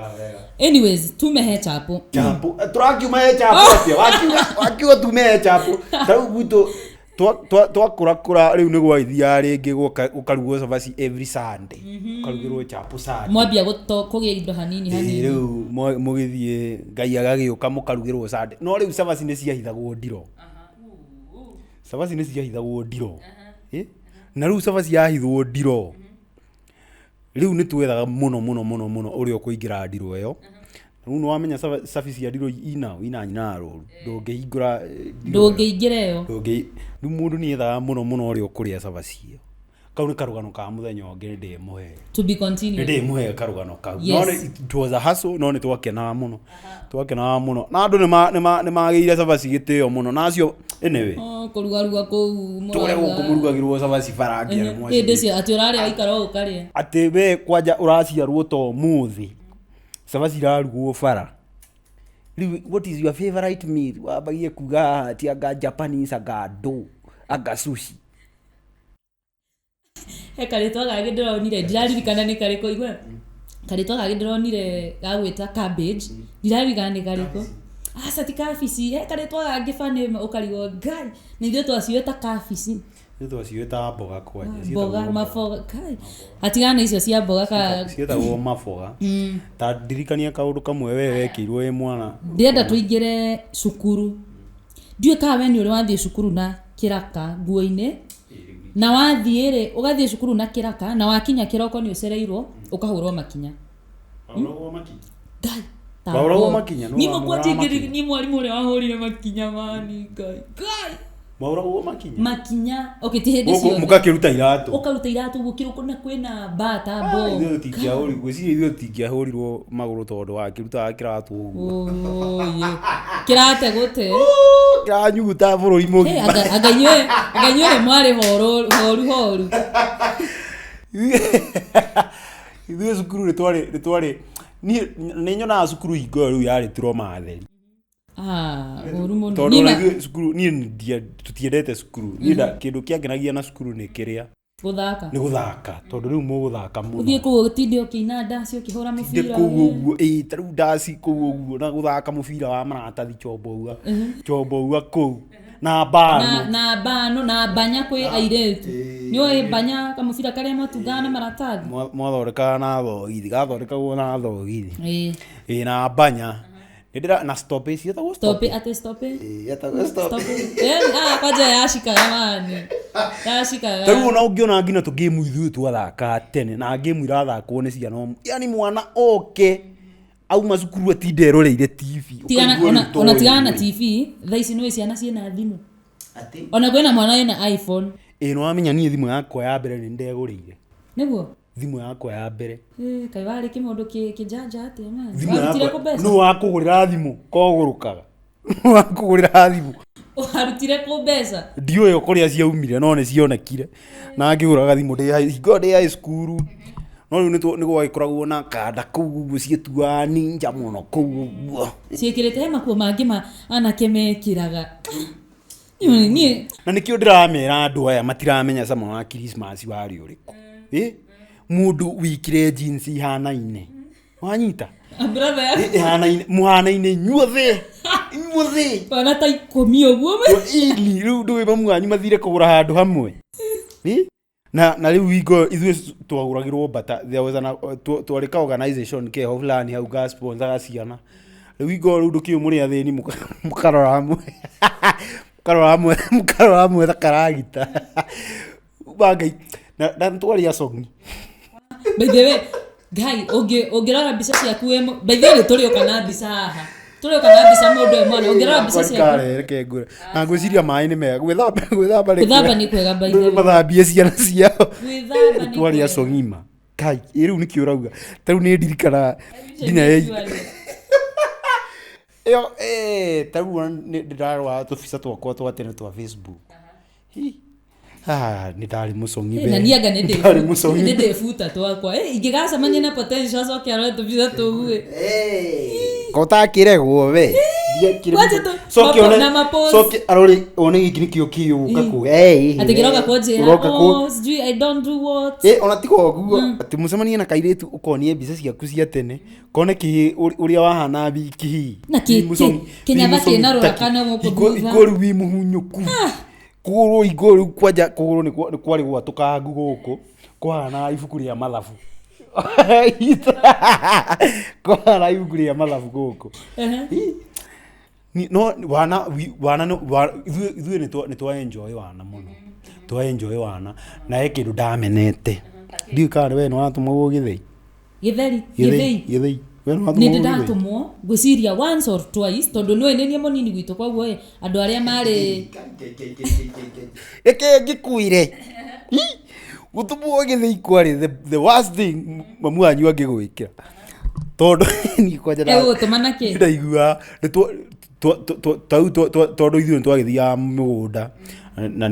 anyways tumehe chapo tũrakiuma he chapo atĩa wakiuga tumehe chapo tarĩu gwitũ twakũrakũra rĩu nĩ gwagĩthiaga rĩngĩ gũkarugwo cabaci every Sunday ũkarugĩrwo chapo Sunday mwambia kũgĩa indo hanini rĩu mũgĩthiĩ Ngai agagĩũka mũkarugĩrwo Sunday no rĩu cabaci nĩ ciahithagwo ndiro na rĩu cabaci yahithwo ndiro rĩu nĩ twethaga mũno ũrĩa ũkũingĩra ndiro ĩyo rĩu nĩ wamenya cabaci cia ndiro ina nyina rũru ndũngĩingĩra ĩyo rĩu mũndũ nĩ ethaga mũno ũrĩa ũkũrĩa cabaci ĩyo kau nĩ karũgano ka mũthenya ũngĩ ndĩmũhe karũgano kau no it was a hustle no nĩ twakenaga mũno na andũ nĩ magĩire cabaci gĩtĩo mũno nacio anyway kũrugaruga kũu tũrĩa kũmũrugagĩrwo cabaci barangĩra hĩndĩ cio atĩ ũrarĩa waikara ũkarĩa atĩ we kwanja ũraciarwo ta ũmũthĩ cabaci irarugwo bara rĩu what is your favorite meal wambagie kuga ti anga Japanese anga do anga sushi karĩtwa gagĩ ndĩronire ndiraririkana nĩ karĩkũ igwe karĩtwa gagĩ ndĩronire gagwĩta cabbage ndiraririkana nĩ karĩkũ ti kabici karĩtwa gagĩ bane ũkarigwo Ngai nĩ ithuĩ twaciwĩta kabici twaciwĩta mboga mboga maboga kai hatigana icio cia mboga ciĩtagwo maboga ta ndirikania kaũndũ kamwe we wekĩirwo wĩ mwana ndĩrenda tũingĩre cukuru ndiũĩ kana we nĩ ũrĩ wathiĩ cukuru na kĩraka nguo-inĩ na wathiĩ ũgathiĩ cukuru na kĩraka na wakinya kĩroko nĩ ũcereirwo ũkahũrwo makinya Wauragwo makinya ni mwatigiri ni mwarimu ũrĩa wahũrire makinya mani Ngai wauragwo makinya okay ti hĩndĩ cio mũkakiruta iratũ ũkaruta iratũ gũkĩrũko na kwĩna bata bo ithuĩ tingĩahũrirwo magũrũ tondũ wakĩrutaga kĩratũ ũguo kĩrate gũte kĩranyuguta bũrũri mũgima anganyuĩ mwarĩ horu ithuĩ cukuru nĩ twarĩ nĩ nyonaga cukuru hingo ĩyo rĩu yarĩtirwo matheri ũru mũno tondũ cukuru niĩ tũtiendete cukuru kĩndũ kĩangenagia na cukuru nĩ kĩrĩa nĩ gũthaka tondũ rĩu mũgũthaka mũno ũthiĩ kũu ũtinde ũkĩina ndaci ũkĩhũra mũbira kũu ũguo ta rĩu ndaci kũu ũguo na gũthaka mũbira wa maratathi chombouga kũu na mbano na mbanya kwĩ airĩtu nĩ ũĩ mbanya kamũbira karĩa matungaga na maratathi mwathondekaga na thogithi gathondekagwo na thogithi na mbanya na stop cietagwo stop kwanja yashikaga mani yashikaga tarĩu ona ũngĩona nginya tũgĩmu ithuĩ twathaka tene na ngĩmu irathakwo nĩ ciana yani mwana oke auma cukuru atinde eroreire TV ona tigana na TV thaa ici nĩ ciana ciĩna thimũ ona kwĩna mwana ena iPhone no amenya niĩ thimũ yakwa ya mbere nĩ ndegũrĩire nĩguo thimũ yakwa ya mbere kai warĩ kĩmũndũ kĩjanja atĩa man warutire kũ mbeca no wakũgũrĩra thimũ kogũrũkaga wakũgũrĩra thimũ warutire kũ mbeca ndiũĩ kũrĩa ciaumire no nĩ cionekire na ngĩgũraga thimũ ndĩ high school no rĩu nĩ gwagĩkoragwo na kanda kũu ũguo ciĩtuaga ninja mũno kũu ũguo ciĩkĩrĩte he makuo mangĩ ma anake mekĩraga na nĩkĩo ndĩramera andũ aya matiramenya cama wa Christmas warĩ ũrĩkũ mũndũ wĩkĩre jeans ihanaine wanyita mũhanaine inyuothe bana ta 10 ũguo rĩu ndũĩ mamu wanyu mathire kũgũra handũ hamwe na rĩu hingo ithuĩ twagũragĩrwo bata twarĩ ka organization keho fulani hau ga sponsor ga ciana rĩu hingo rĩu ndũkĩũ mũrĩ athĩni mũkarora hamwe thakaragita bangai na twaria songi by the way gai ũngĩrora mbica ciaku by the way tũrĩoka na mbica haha tũrĩoka na mbica mũndũ mwana ũngĩrora mbica ciaku reke ngũre na ngwĩciria maĩ nĩ mega gwĩthamba nĩ kwega by the way mathambie ciana ciao gwĩthamba nĩ twaria songima kai rĩu nĩkĩo ũrauga ta rĩu nĩ ndirikana nginya ĩyo ta rĩu ndĩrarora tũbica twakwa twa tene twa Facebook nĩ ndarĩ mũcongi na nianga nĩ ndĩbuta twakwa ingĩgacemania na potential coke arore tũbica tũu kotakĩregwo we coke arore one gĩkĩ nĩkĩo kĩũka kũ atĩ kĩroka kũnjĩra sijui I don't do what ona tiga ũguo atĩ mũcemanie na kairĩtu ũkonie mbica ciaku cia tene kone ũrĩa wahana wiki na kĩnyatha kĩna rũrakana gũkũ thutha igũrũ wĩ mũhunyũku kũgũrũ igũrũ kwanja kũgũrũ nĩ kwarĩ gwatũkangu gũkũ kũhana ibuku rĩa mathabu kũhana ibuku rĩa mathabu gũkũ no wana ithuĩ nĩ twa enjoy wana mũno twa enjoy wana na he kĩndũ ndamenete ndiũĩ kana we nĩ watũmagwo gĩtheri nĩ ndatũmwo ngwĩciria once or twice tondũ nĩwe nĩniĩ mũnini gwitũ koguo andũ arĩa marĩ reke ngĩkuire gũtũmwo gĩthĩi kwarĩ the worst thing mamu wanyu angĩgwĩkĩra tondũ niĩ kwanja ndaigua tondũ ithuĩ nĩtwagĩthiaga mũgũnda na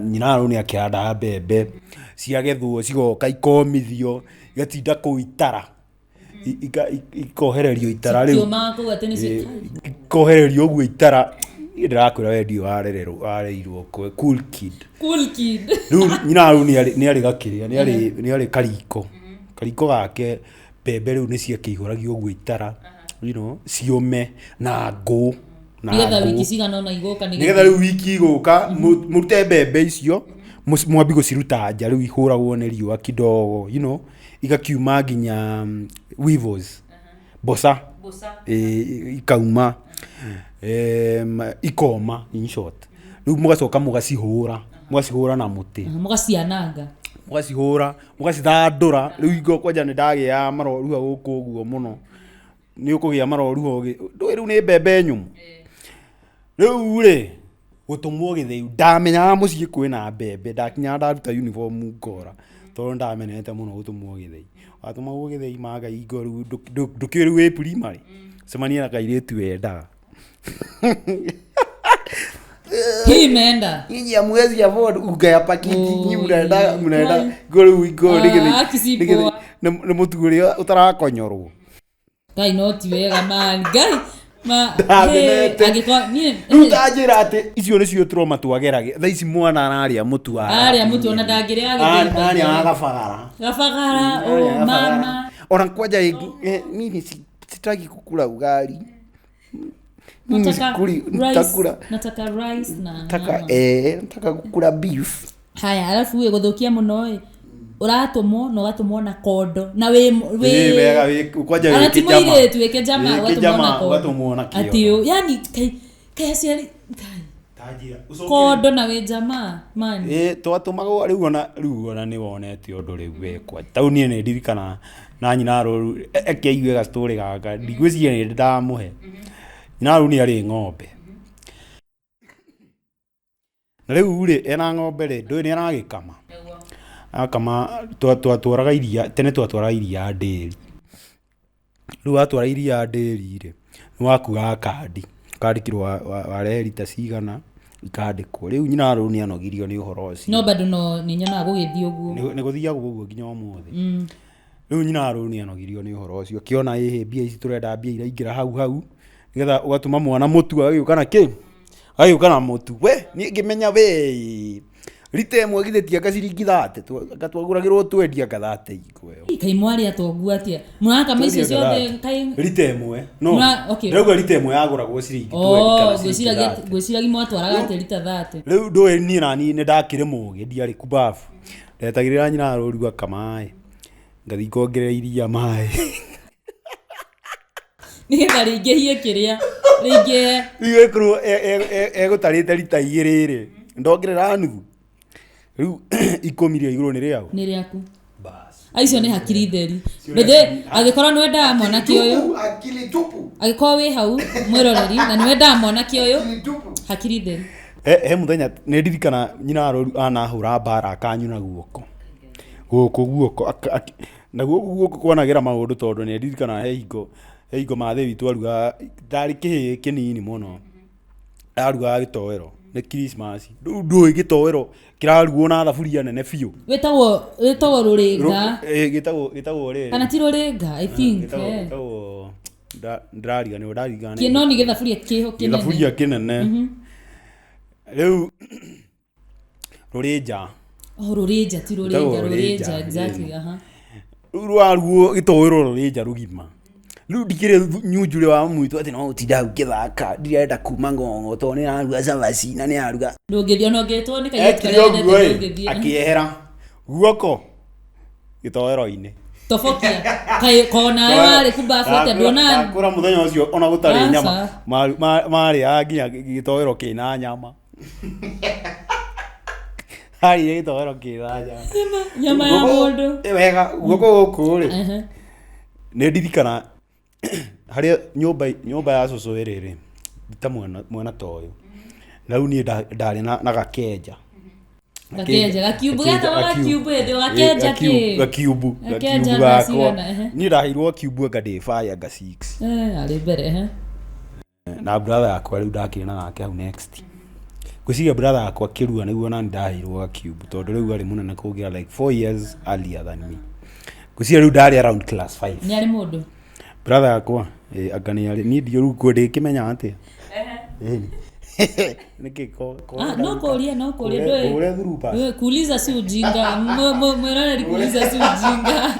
nyina rĩu nĩ akĩhandaga mbembe ciagethwo cigoka ikomithio igatinda kũu itara ikohererio itara rĩu ikohererio ũguo itara ndĩrakwĩra wendio wareirwo cool kid rĩu nyina rĩu nĩ arĩ gakĩrĩa nĩ arĩ kariko gake mbembe rĩu nĩ ciakĩihũragio ũguo itara ciũme na ngũ nĩgetha rĩu wiki igũka mũrute mbembe icio mwambi gũciruta nja rĩu ihũragwo nĩ riũa kidogo igakiuma nginya weevils bosa ikauma ikoma in short rĩu mũgacoka mũgacihũra na mũtĩ mũgacihũra mũgacithandũra rĩu ingo kwanja nĩ ndagĩa maroruha gũkũ ũguo mũno nĩ ũkũgĩa maroruha ndũĩ rĩu nĩ mbembe nyũmũ rĩu rĩ gũtũmwo gĩthĩi ndamenyaga mũciĩ kwĩna mbembe ndakinyaga ndaruta uniform ngora tondũ ndamenete mũno gũtũmwo gĩthĩi watũmagwo gĩthĩi magai ingo rĩu ndũkĩũĩ rĩu wĩ primary cemania na kairĩtu wendaga Kimeenda. Nyinyi hamwezi afford unga ya pakiti, nyinyi mnaenda goro githĩ nĩ mũtu ũrĩa ũtarakonyorwo. Ngai no ti wega man. Ngai ma angĩkorwo niĩ ndanjĩra atĩ icio nĩcio trauma twagerage. Thaa ici mwana ararĩa mũtu wa. Arĩa mũtu ona ndangĩrĩa githĩ. Arĩa gabagara. Gabagara o mama. Ona kwanja mimi sitaki kukula ugali. Nataka rice na nataka kukula beef. Haya alafu wewe guthukia muno uratumwo no gatumwo na kondo na we wega kwanja we kijama tuweke jama gatumwo na kio atio yani kai ciari tajia kondo na we jama man twatumaga riu ona ni wonete undu riu wekwa tau nie ni ndirikana na nyina ro ekeigue ga story gaka ndigwiciria ni ndamuhe nyina ro ni ari ng'ombe na rĩu rĩ ena ng'ombe rĩ ndũĩ nĩ aragĩkama akama twatwaraga iria tene twatwaraga iria ndĩri rĩu atwara iria ndĩri rĩ nĩ wakuaga kandi ukandĩkirwo warehe rita cigana ikandĩkwo rĩu nyina rĩu nĩ anogirio nĩ ũhoro ũcio no bado no nĩ nyonaga gũgĩthiĩ ũguo nĩ gũthiaga ũguo nginya ũmũthĩ rĩu nyina rĩu nĩ anogirio nĩ ũhoro ũcio kĩona mbia ici tũrenda mbia iraingĩra hau nĩgetha ũgatũma mwana mũtu agĩũka na kĩ agĩũka na mũtu we niĩ ngĩmenya we rita ĩmwe githĩtie gaciringi 30 gatwagũragĩrwo twendia ga 30 ingwe kai mwari atogua atia mũrakama icio ciothe kai rita ĩmwe no rĩu rita ĩmwe yagũragwo ciringi 20 kana gwĩciragia mwatwaraga atĩ rita 30 rĩu ndũĩ niĩ nani nĩ ndakĩrĩmwo ndiarĩ kubafu ndetagĩrĩra nyina rũru akamaĩ ngathi ngongerera iria maĩ nĩgetha rĩingĩhie kĩrĩa rĩingĩhe rĩgĩkorwo egũtarĩte rita 2 rĩ ndongerera nuthu rĩu 10 rĩa igũrũ nĩ rĩaku bas icio nĩ hakiri theri bethe agĩkorwo nĩ wendaga mwanake ũyũ akili tupu agĩkorwo wĩ hau mwĩroreri na nĩ wendaga mwanake ũyũ hakiri theri he mũthenya nĩ ndirikana nyina rũru anahũra mbara akanyuna guoko guoko na guoko kwanagĩra maũndũ tondũ nĩ ndirikana he hingo mathe witũ aruga ndarĩ kĩhĩ kĩnini mũno arugaga gĩtoero nĩ Christmas rĩu ndũĩ gĩtoero kĩrarugwo na thaburia nene biũ wĩtagwo rũrĩnga gĩtagwo rĩ kana ti rũrĩnga I think gĩtagwo ndarigana kĩno nĩ gĩthaburia kĩho kĩnene gĩthaburia kĩnene rĩu rũrĩnja rũrĩnja ti rũrĩnja exactly rĩu rwarugwo gĩtoero rũrĩnja rũgima rĩu ndikĩrĩ nyunjure wa mwitũ atĩ no ũtinda hau gĩthaka ndirenda kuma ng'ong'o tondũ nĩ araruga cabaci na nĩ araruga ndũngĩthiĩ ona ũngĩtwo nĩ kairĩtu karĩa ndũngĩthiĩ akĩehera guoko gĩtoero-inĩ tobokia konawe warĩ kubabu atĩ ndũona kũra mũthenya ũcio ona gũtarĩ nyama marĩaga nginya gĩtoero kĩna nyama harĩ gĩtoero kĩna nyama ya mũndũ wega guoko gũkũ rĩ nĩ ndirikana harĩa nyũmba ya cũcũ ĩrĩ ta mwena ta ũyũ na rĩu niĩ ndarĩ na gakenja gakiubu gakenja gakiubu gakwa niĩ ndaheirwo kiubu anga ndĩ fire anga 6 arĩ mbere na brother yakwa rĩu ndakĩrĩ na gake hau next ngwĩciria brother yakwa akĩrua nĩguo nani ndaheirwo gakiubu tondũ rĩu arĩ mũnene kũgĩra like 4 years earlier than me ngwĩciria rĩu ndarĩ around class 5 nĩ arĩ mũndũ brother yakwa anga nĩ arĩ niĩ ndiũĩ rĩu ndĩkĩmenya atĩa no kũria ndũĩ kuuliza si ujinga mwĩroreri kuuliza si ujinga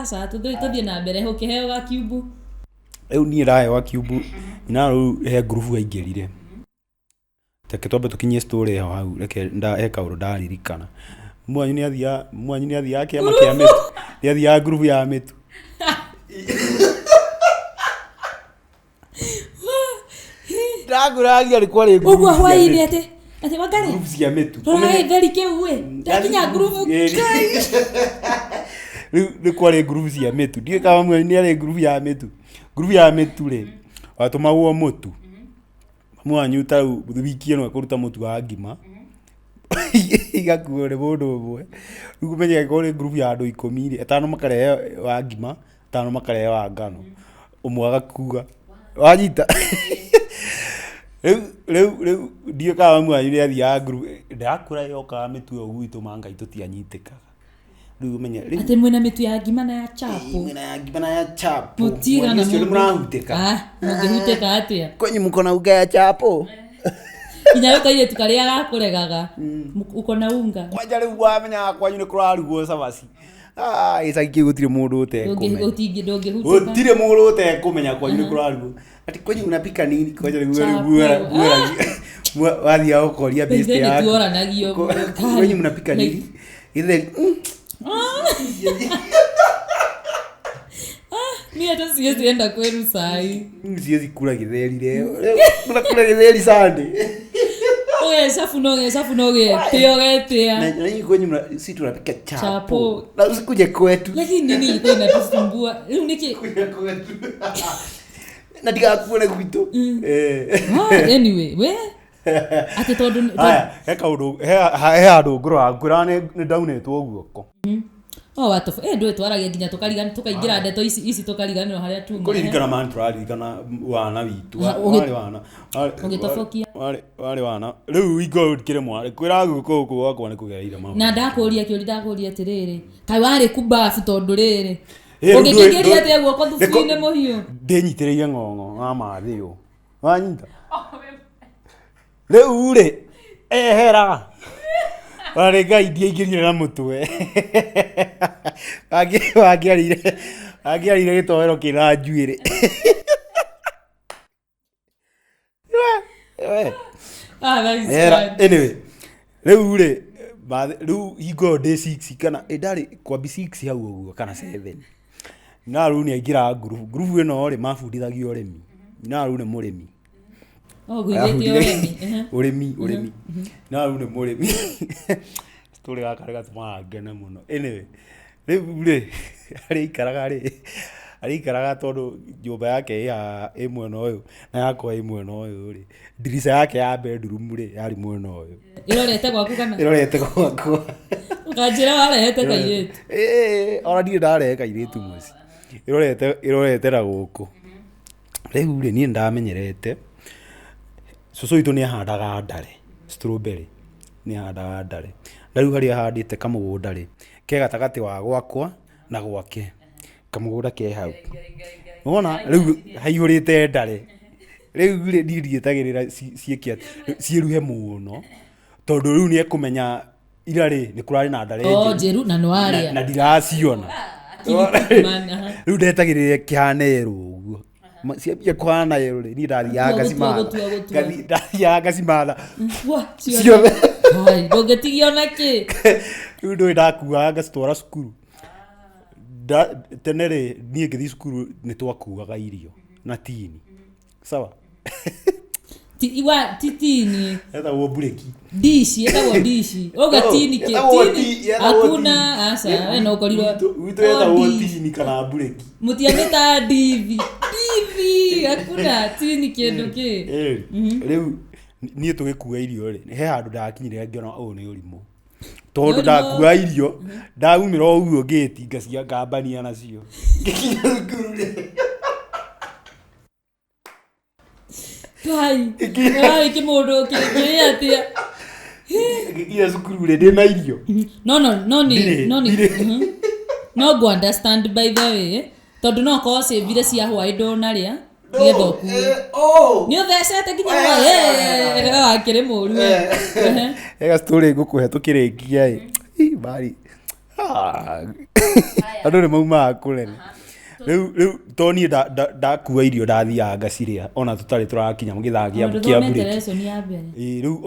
sawa tũthiĩ na mbere ũkĩheo gakiubu rĩu niĩ ndaheo gakiubu nyina rĩu he ngurubu aingĩrire reke twambe tũkinyie story ĩyo hau reke he kaũndũ ndaririkana mwanyu nĩ athiaga kĩama kĩa mĩtu nĩ athiaga ngurubu ya mĩtu ndagũragia rĩ kwarĩ ũguo hwaĩ-inĩ atĩ Wangari ngurubu cia mĩtu rora gĩtheri kĩu we ndakinya ngurubu rĩu nĩ kwarĩ ngurubu cia mĩtu ndiũĩ kana mwanyu nĩ arĩ ngurubu ya mĩtu rĩ watũmagwo mũtu mwanyu ta rĩu wiki ĩno ekũruta mũtu wa ngima igakuo nĩ mũndũ ũmwe rĩu kũmenya gĩkorwo nĩ ngurubu ya andũ 10 rĩ 5 makarehe wa ngima 5 makarehe wa ngano ũmwe agakuga wanyita rĩu ndiũĩ kana mwanyu nĩ athiaga ngurubu ndakũra yokaga mĩtu ĩyo gwitũ mangai tũtianyitĩkaga rĩu ũmenye atĩ mwĩna mĩtu ya ngima na ya chapo mũtigana mũrahutĩka mũngĩhutĩka atĩa kwenyu mũko na unga ya chapo nginya kairĩtu karĩa gakũregaga uko na unga kwanja rĩu wamenyaga kwanyu nĩ kũrarugwo cabaci gĩcagi kĩu gũtirĩ mũndũ gũtirĩ mũndũ ũtekũmenya kwanyu nĩ kũrarugwo ati kwenyu unapika nini kwanja rĩu wathiaga gũkoria bĩste yaku kwenyu mnapika nini gĩtheri niĩ hata siwezi enda kwenu sahi siwezi kula gĩtheri leo unakula gĩtheri Sunday safu noge teogetea na nyinyi kwenyu si tunapika chapo na usikuje kwetu lakini nini ilikuwa inatusumbua niki kuja kwetu na ndikakuone gwitũ anyway we ati tondu he kaundu he andu ngura nĩ ndaunĩtwo guoko watof ndũ twaragia nginya tukaingira ndeto ici tukariganĩrwo harĩa tuma kũririkana man tũraririkana wana witũ ũgĩtobokia warĩ wana rĩu ingĩkĩre mwarĩ kwĩra guoko gũkũ gwakwa nĩ kũgereire maũndũ na ndakũria atĩrĩrĩ kaĩ warĩ kumbabu tondũ rĩrĩ ũngĩkĩgeria atĩa guoko thubu-inĩ mũhiũ ndĩnyitĩrĩire ng'ong'o wa mathĩũ wanyita rĩu rĩ ehera warĩ ngai ndiaingĩrire na mũtwe angĩarire gĩtoero kĩna njuĩrĩ anyway rĩu rĩ hingo ndĩ 6 kana ndarĩ kwambi 6 hau ũguo kana 7 na rĩu nĩ aingĩra ngurubu ĩno rĩ mabundithagio ũrĩmi na rĩu nĩ mũrĩmi ũrĩmi na rĩu nĩ mũrĩmi tũrĩ gaka gatũmaga ngene mũno anyway rĩu rĩ arĩikaraga tondũ nyũmba yake ĩ mwena ũyũ na yakwa ĩ mwena ũyũ rĩ ndirica yake ya bedroom rĩ yarĩ mwena ũyũ ĩrorete gwaku kana ĩrorete gwakwa ũkanjĩra warehete kairĩtu ona ndirĩ ndarehe kairĩtu mũci ĩrorete na gũkũ rĩu rĩ niĩ ndamenyerete cũcũ witũ nĩ ahandaga ndare strawberry nĩ ahandaga ndare na rĩu harĩa ahandĩte kamũgũnda rĩ ke gatagatĩ wa gwakwa na gwake kamũgũnda ke hau wona rĩu haihũrĩte ndare rĩu rĩ ndietagĩrĩra ciĩruhe mũno tondũ rĩu nĩ ekũmenya ira rĩ nĩ kũrarĩ na ndare njerũ na nĩwarĩa na ndiraciona rĩu ndetagĩrĩra kĩhane ũguo ciambia kũhana yerũ rĩ niĩ ndathiaga ngacimatha ciothe ndũngĩtigio na kĩ rĩu ndũĩ ndakuaga ngacitwara cukuru tene rĩ niĩ ngĩthiĩ cukuru nĩ twakuaga irio na tini sawa tini etagwo mbureki dishi oga tini hakuna asa we no korirwo witũ etagwo tini kana mbureki mũtianĩta divi hakuna tini kĩndũ kĩ rĩu niĩ tũgĩkua irio rĩ he handũ ndakinyire ngĩona ũũ nĩ ũrimũ tondũ ndakua irio ndaumĩra ũguo ngĩti ngambania nacio ngĩkinya thukuru rĩ Kai mũndũ kĩrĩ atĩa ngĩkinya cukuru rĩ ndĩ na irio no ngũ understand by the way tondũ no korwo cĩvire cia hwaĩ ndũnarĩa nĩgetha ũkue nĩ ũthecete nginya wakĩrĩ mũru ega story ngũkũhe tũkĩrĩkia bari andũ nĩ maumaga kũnene rĩu to niĩ ndakua irio ndathiaga ngacirĩa ona tũtarĩ tũrakinya gĩthaa kĩa burĩki rĩu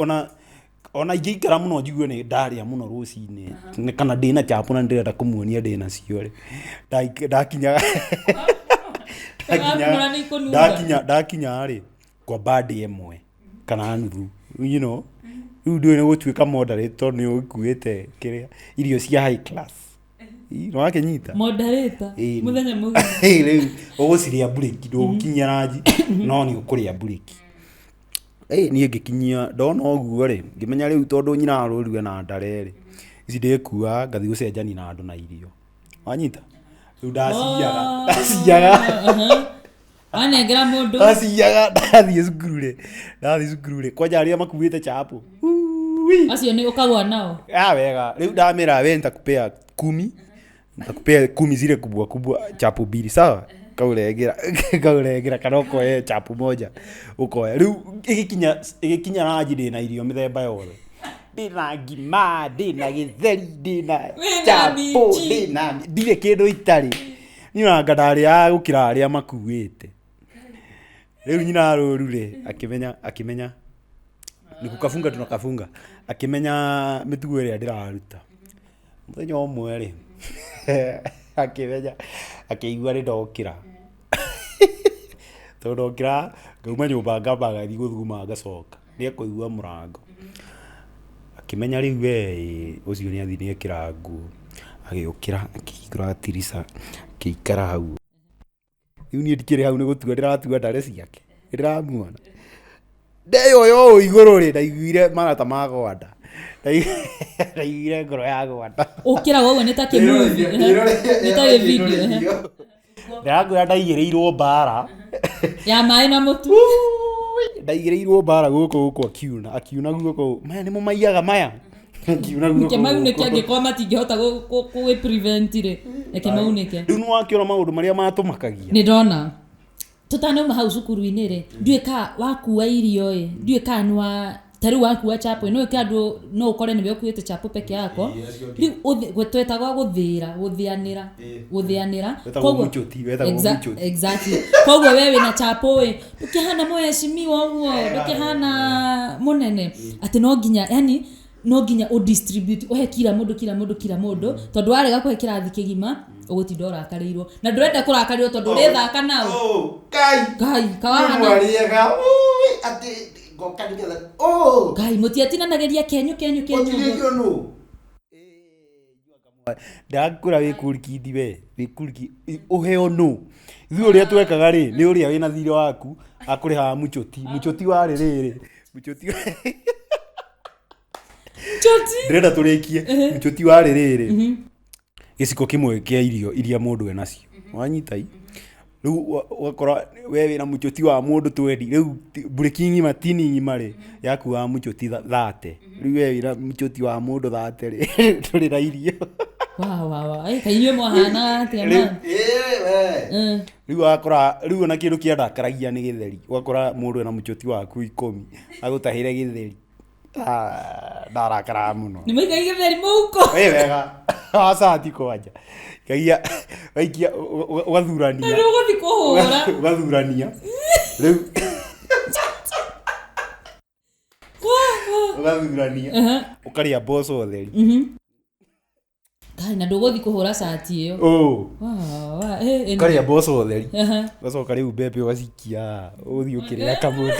ona ingĩikara mũno njigue nĩ ndarĩa mũno rũcinĩ kana ndĩna chapo na ndĩrenda kũmuonia ndĩna cio rĩ ndakinya rĩ kwa badi ĩmwe kana nuthu you know rĩu ndũĩ nĩ gũtuĩka moderator nĩ ũgĩkuĩte kĩrĩa irio cia high class no akĩnyita moderator mũthenya mũgima rĩu ũgũcirĩa burĩki ndũgũkinyia ranji no nĩ ũkũrĩa burĩki niĩ ngĩkinyia ndona ũguo rĩ ngĩmenya rĩu tondũ nyina arũrue na ndare rĩ ici ndĩkua ngathiĩ gũcenjania na andũ na irio wanyita rĩu ndaciaga anengera mũndũ ndaciaga ndathiĩ cukuru rĩ kwanja arĩa makuĩte chapo acio nĩ ũkagwa nao wega rĩu ndamĩra we nitakupea 10 zile kubwa chapo mbili sawa kaurengera kana ukoe chapu moja ukoe riu igikinya ranji ndina irio mithemba yothe ndina ngima ndina githeri ndina chapu ndina ndire kindu itari ni wanga ndaria gukira aria makuite riu nyina ruru ri akimenya ni kukafunga tunakafunga akimenya mitugo iria ndiraruta muthenya omwe ri akimenya akĩigua nĩ ndokĩra tondũ ndokĩra ngauma nyũmba ngamba gathiĩ gũthuguma ngacoka nĩ ekũigua mũrango akĩmenya rĩu ũcio nĩ athiĩ nĩ ekĩra nguo agĩũkĩra akĩhingũra tirica akĩikara hau rĩu niĩ ndikĩrĩ hau nĩ gũtua ndĩratua ndare ciake ndĩramuona ndeyo yo igũrũ rĩ ndaiguire marata ma gwanda ndaiguire ngoro ya gwanda ũkĩra woguo nĩ ta kĩmuvi nĩ ta gĩvideo ndakwĩra ndaigĩrĩirwo mbara ya maĩ na mũtu ndaigĩrĩirwo mbara gũkũ akiuna guoko maya nĩmo maiyaga maya akiuna guoko maunĩke angĩkorwo matingĩhota gwĩ-prevent-rĩ reke maunĩke rĩu nĩwakĩona maũndũ marĩa matũmakagia nĩ ndona tũtanauma hau cukuru-inĩ-rĩ ndiũĩ ka wakua irio-ĩ ndiũĩ ka nĩwa tarĩu wakua chapo no ũkĩandũ no ũkore nĩwe ũkuĩte chapo peke yako rĩu twetagwo gũthĩanĩra koguo exactly koguo wewe na chapo ĩ ndũkĩhana mũheshimiwa ũguo ndũkĩhana mũnene atĩ no nginya yani no nginya ũdistribute ũhe kila mũndũ tondũ warega kũhe kĩrathi kĩgima ũgũtinda ũrakarĩirwo na ndũrenda kũrakarĩrwo tondũ ũrĩthaka nao Ngai kawahana atĩ ngoka nĩgetha Ngai mũtiatinanagĩria kenyũ ndakũra wĩkũrikindi we wĩkũriki ũheo no ithuĩ ũrĩa twekaga rĩ nĩ ũrĩa wĩna thirĩ waku akũrĩhaga mũchoti wa rĩrĩ ndĩrenda tũrĩkie mũchoti wa rĩrĩ gĩciko kĩmwe kĩa irio iria mũndũ enacio wanyita rĩu wakora we wĩna mũchoti wa mũndũ 20 rĩu breaking ng'ima tini ng'ima rĩ yakuaga mũchoti 30 rĩu we wĩna mũchoti wa mũndũ 30 rĩ tũrĩ na irio kainyuĩ mwahana atĩa rĩu wakora rĩu ona kĩndũ kĩa ndakaragia nĩ gĩtheri wakora mũndũ ena mũchoti waku 10 agũtahĩre gĩtheri ndarakara mũno nĩ maikai gĩtheri mũhuko wega wasati kwanja kagia waikia ũgathurania nĩ ũgũthi kũhũra ũgathurania rĩu ũgathurania ũkarĩa mboco theri Ngai na ndũgũthi kũhũra cati ĩyo ũkarĩa mboco theri ũgacoka rĩu mbembe ũgacikia ũthiĩ ũkĩrĩa kamwe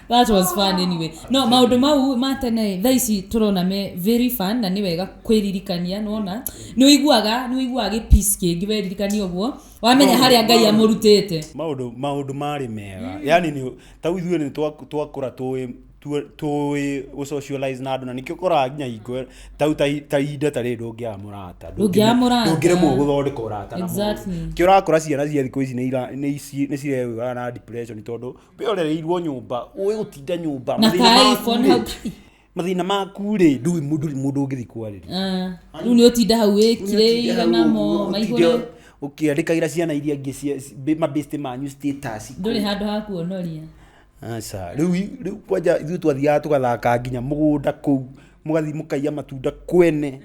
That was fun anyway. No, maũndũ mau ma tene thaa ici tũrona me very fun na nĩ wega kwĩririkania nĩwona nĩ ũiguaga gĩ-piece kĩngĩ weririkania ũguo wamenya harĩa Ngai amũrutĩte maũndũ marĩ mega yani nĩ ta ithuĩ nĩ twakũra tũĩ gũ-socialize na andũ na nĩkĩo ũkoraga nginya hingo ta ihinda ta rĩrĩ ndũngĩaga mũrata ndũngĩremwo gũthondeka ũrata na mũndũ kĩo ũrakora ciana cia thikũ ici nĩ cirewĩra na depression tondũ wĩorereirwo nyũmba ũĩ gũtinda nyũmba mathĩna maku rĩ ndũĩ mũndũ ũngĩthi kwarĩria rĩu nĩ ũtinda hau wĩkire namo maihũre ũkĩandĩkagĩra ciana iria ingĩ mabĩcitĩ manyu status ndũrĩ handũ ha kuonoria aca rĩu kwanja ithuĩ twathiaga tũgathaka nginya mũgũnda kũu mũgathi mũkaiya matunda kwene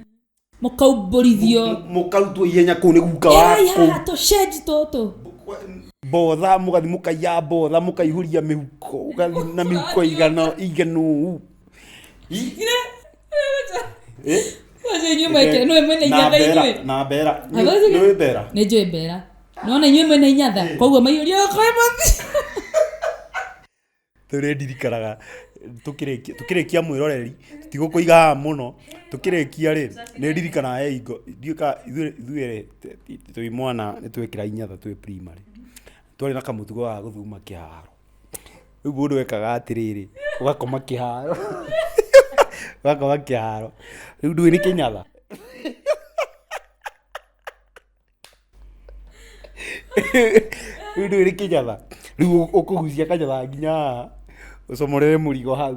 mũkaumbũrithio mũkarutwo ihenya kũu nĩ guka wa kũu tũcenji tũtũ botha mũgathi mũkaiya botha mũkaihũria mĩhuko ũgathi na mĩhuko iganu na mbera nĩũĩ mbera nĩnjũĩ mbera nona inyuĩ mwĩna inyatha koguo maihũria tũrĩndirikanaga tũkĩrĩkia mwĩroreri tũtigũkũigaga mũno tũkĩrĩkia rĩ nĩ ndirikanaga hingo ithuĩ twĩ mwana nĩ twekĩra inyatha twĩ primary twarĩ na kamũtugo wa gũthuma kĩharo rĩu mũndũ ekaga atĩrĩrĩ ũgakoma kĩharo rĩu ndũĩ nĩ kĩnyatha rĩu ndũĩ nĩ kĩnyatha rĩu ũkũgucia kanyatha nginya haha ũcomorere mũrigo hau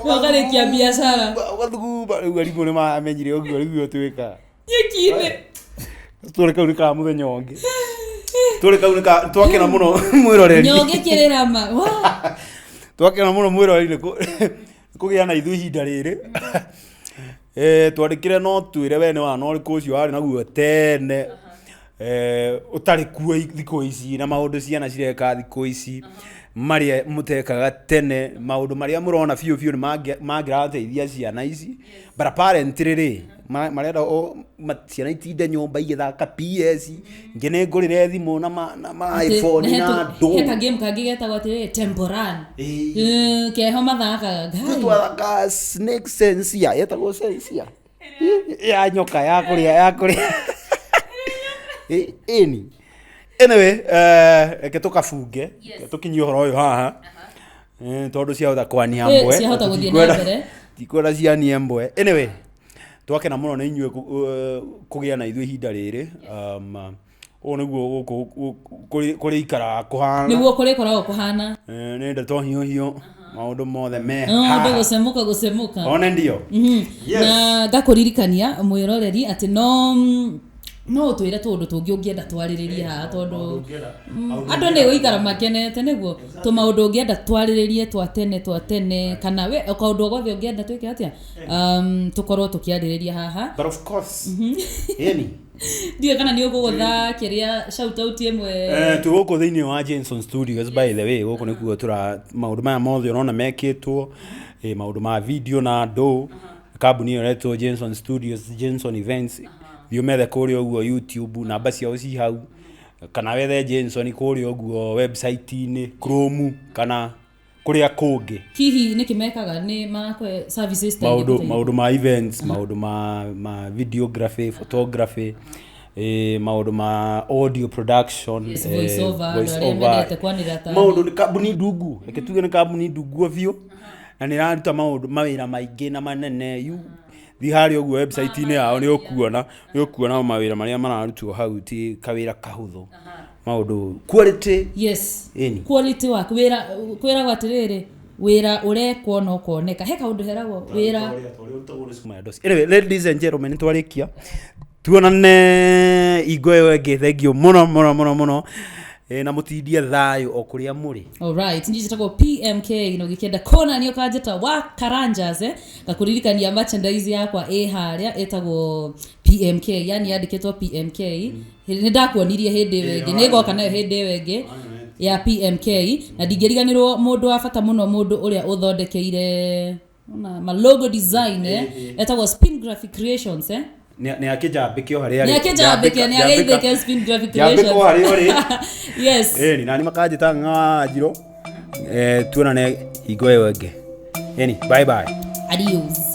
ũkarĩkia biacara ũgathuguma rĩu arimũ nĩ mamenyire ũguo rĩu twĩkaga nyeki-inĩ tũrĩ kau nĩ ka mũthenya ũngĩ twakena mũno mwĩroreri nyonge kĩrĩrama twakena mũno mwĩroreri nĩ kũgĩa na ithuĩ ihinda rĩrĩ twandĩkĩre no twĩre we nĩ wana ũrĩkũ ũcio warĩ naguo tene ũtarĩ kuo thikũ ici na maũndũ ciana cireka thikũ ici marĩa mũtekaga tene maũndũ marĩa mũrona biũ nĩ mangĩrateithia ciana ici but parent rĩrĩ marenda ciana itinde nyũmba igĩthaka PS ingĩ nĩ ngũrĩre thimũ na iPhone na ndũ heka game kangĩ getagwo atĩrĩrĩ temporan keho mathakaga twathaga snake sense yetagwo sense ya nyoka ya kuria eni anyway ke tukafunge tukinyie horo uyu haha tondu ciahota kwania mbwe ciahota guthie na mbere tikwenda cianie mbwe anyway twakena muno ni inyue kugia na ithu ihinda riri o niguo kuri ikara kuhana niguo kuri koragwo kuhana ni ndeto hiũ maundu mothe me gucemuka one ndio na ngakuririkania mwiroreri ati no twire tundu tungi ungienda twariririe haha tondu andu ni uikara makenete niguo tu maundu ungienda twariririe twa tene kana we kaundu gothe ungienda twike atia tukorwo tukiaririria haha but of course yani ndiye kana ni ukugutha kiria shout out imwe tu guku thiini wa Jenson Studios by the way guku nikuo tura maundu maya mothe urona mekitwo maundu ma video na ando kambuni iyo retwo Jenson Studios Jenson Events thiumethe kuria uguo YouTube namba ciao ci hau kana wethe Jenson kuria uguo website ini Chrome kana kuria kungi hihi nikimekaga ni makwe services maundu ma events maundu ma videography photography maundu ma audio production voice over maundu ni kambuni ndungu tuge ni kambuni ndungu biu na ni raruta maundu mawira maingi na manene thi hari uguo website ini yao ni ukuona mawira maria mararutwo hau ti kawira kahuthu maundu quality yes quality wa kwira gwatiriri wira urekwo no kuoneka he kaundu heragwo wira anyway ladies and gentlemen twarikia tuonane igoe wenge thank you muno na mutindie thayo okuria muri alright njije tako PMK no gikenda kona ni okajeta wa karanjas gakuririkania merchandise yakwa haria etagwo PMK yani yandikitwo PMK ni ndakuonirie hindi wengi ni goka nayo hindi wengi ya PMK na ndingeriganirwo mundu wa bata muno mundu uria uthondekeire ma logo design etagwo Spin Graphic Creations ni akijambikio haria ni ageithike Spin Graphic Creations yambikio haria uri yes ni nani makajita Wanjiru tuonane igoe wenge bye bye adios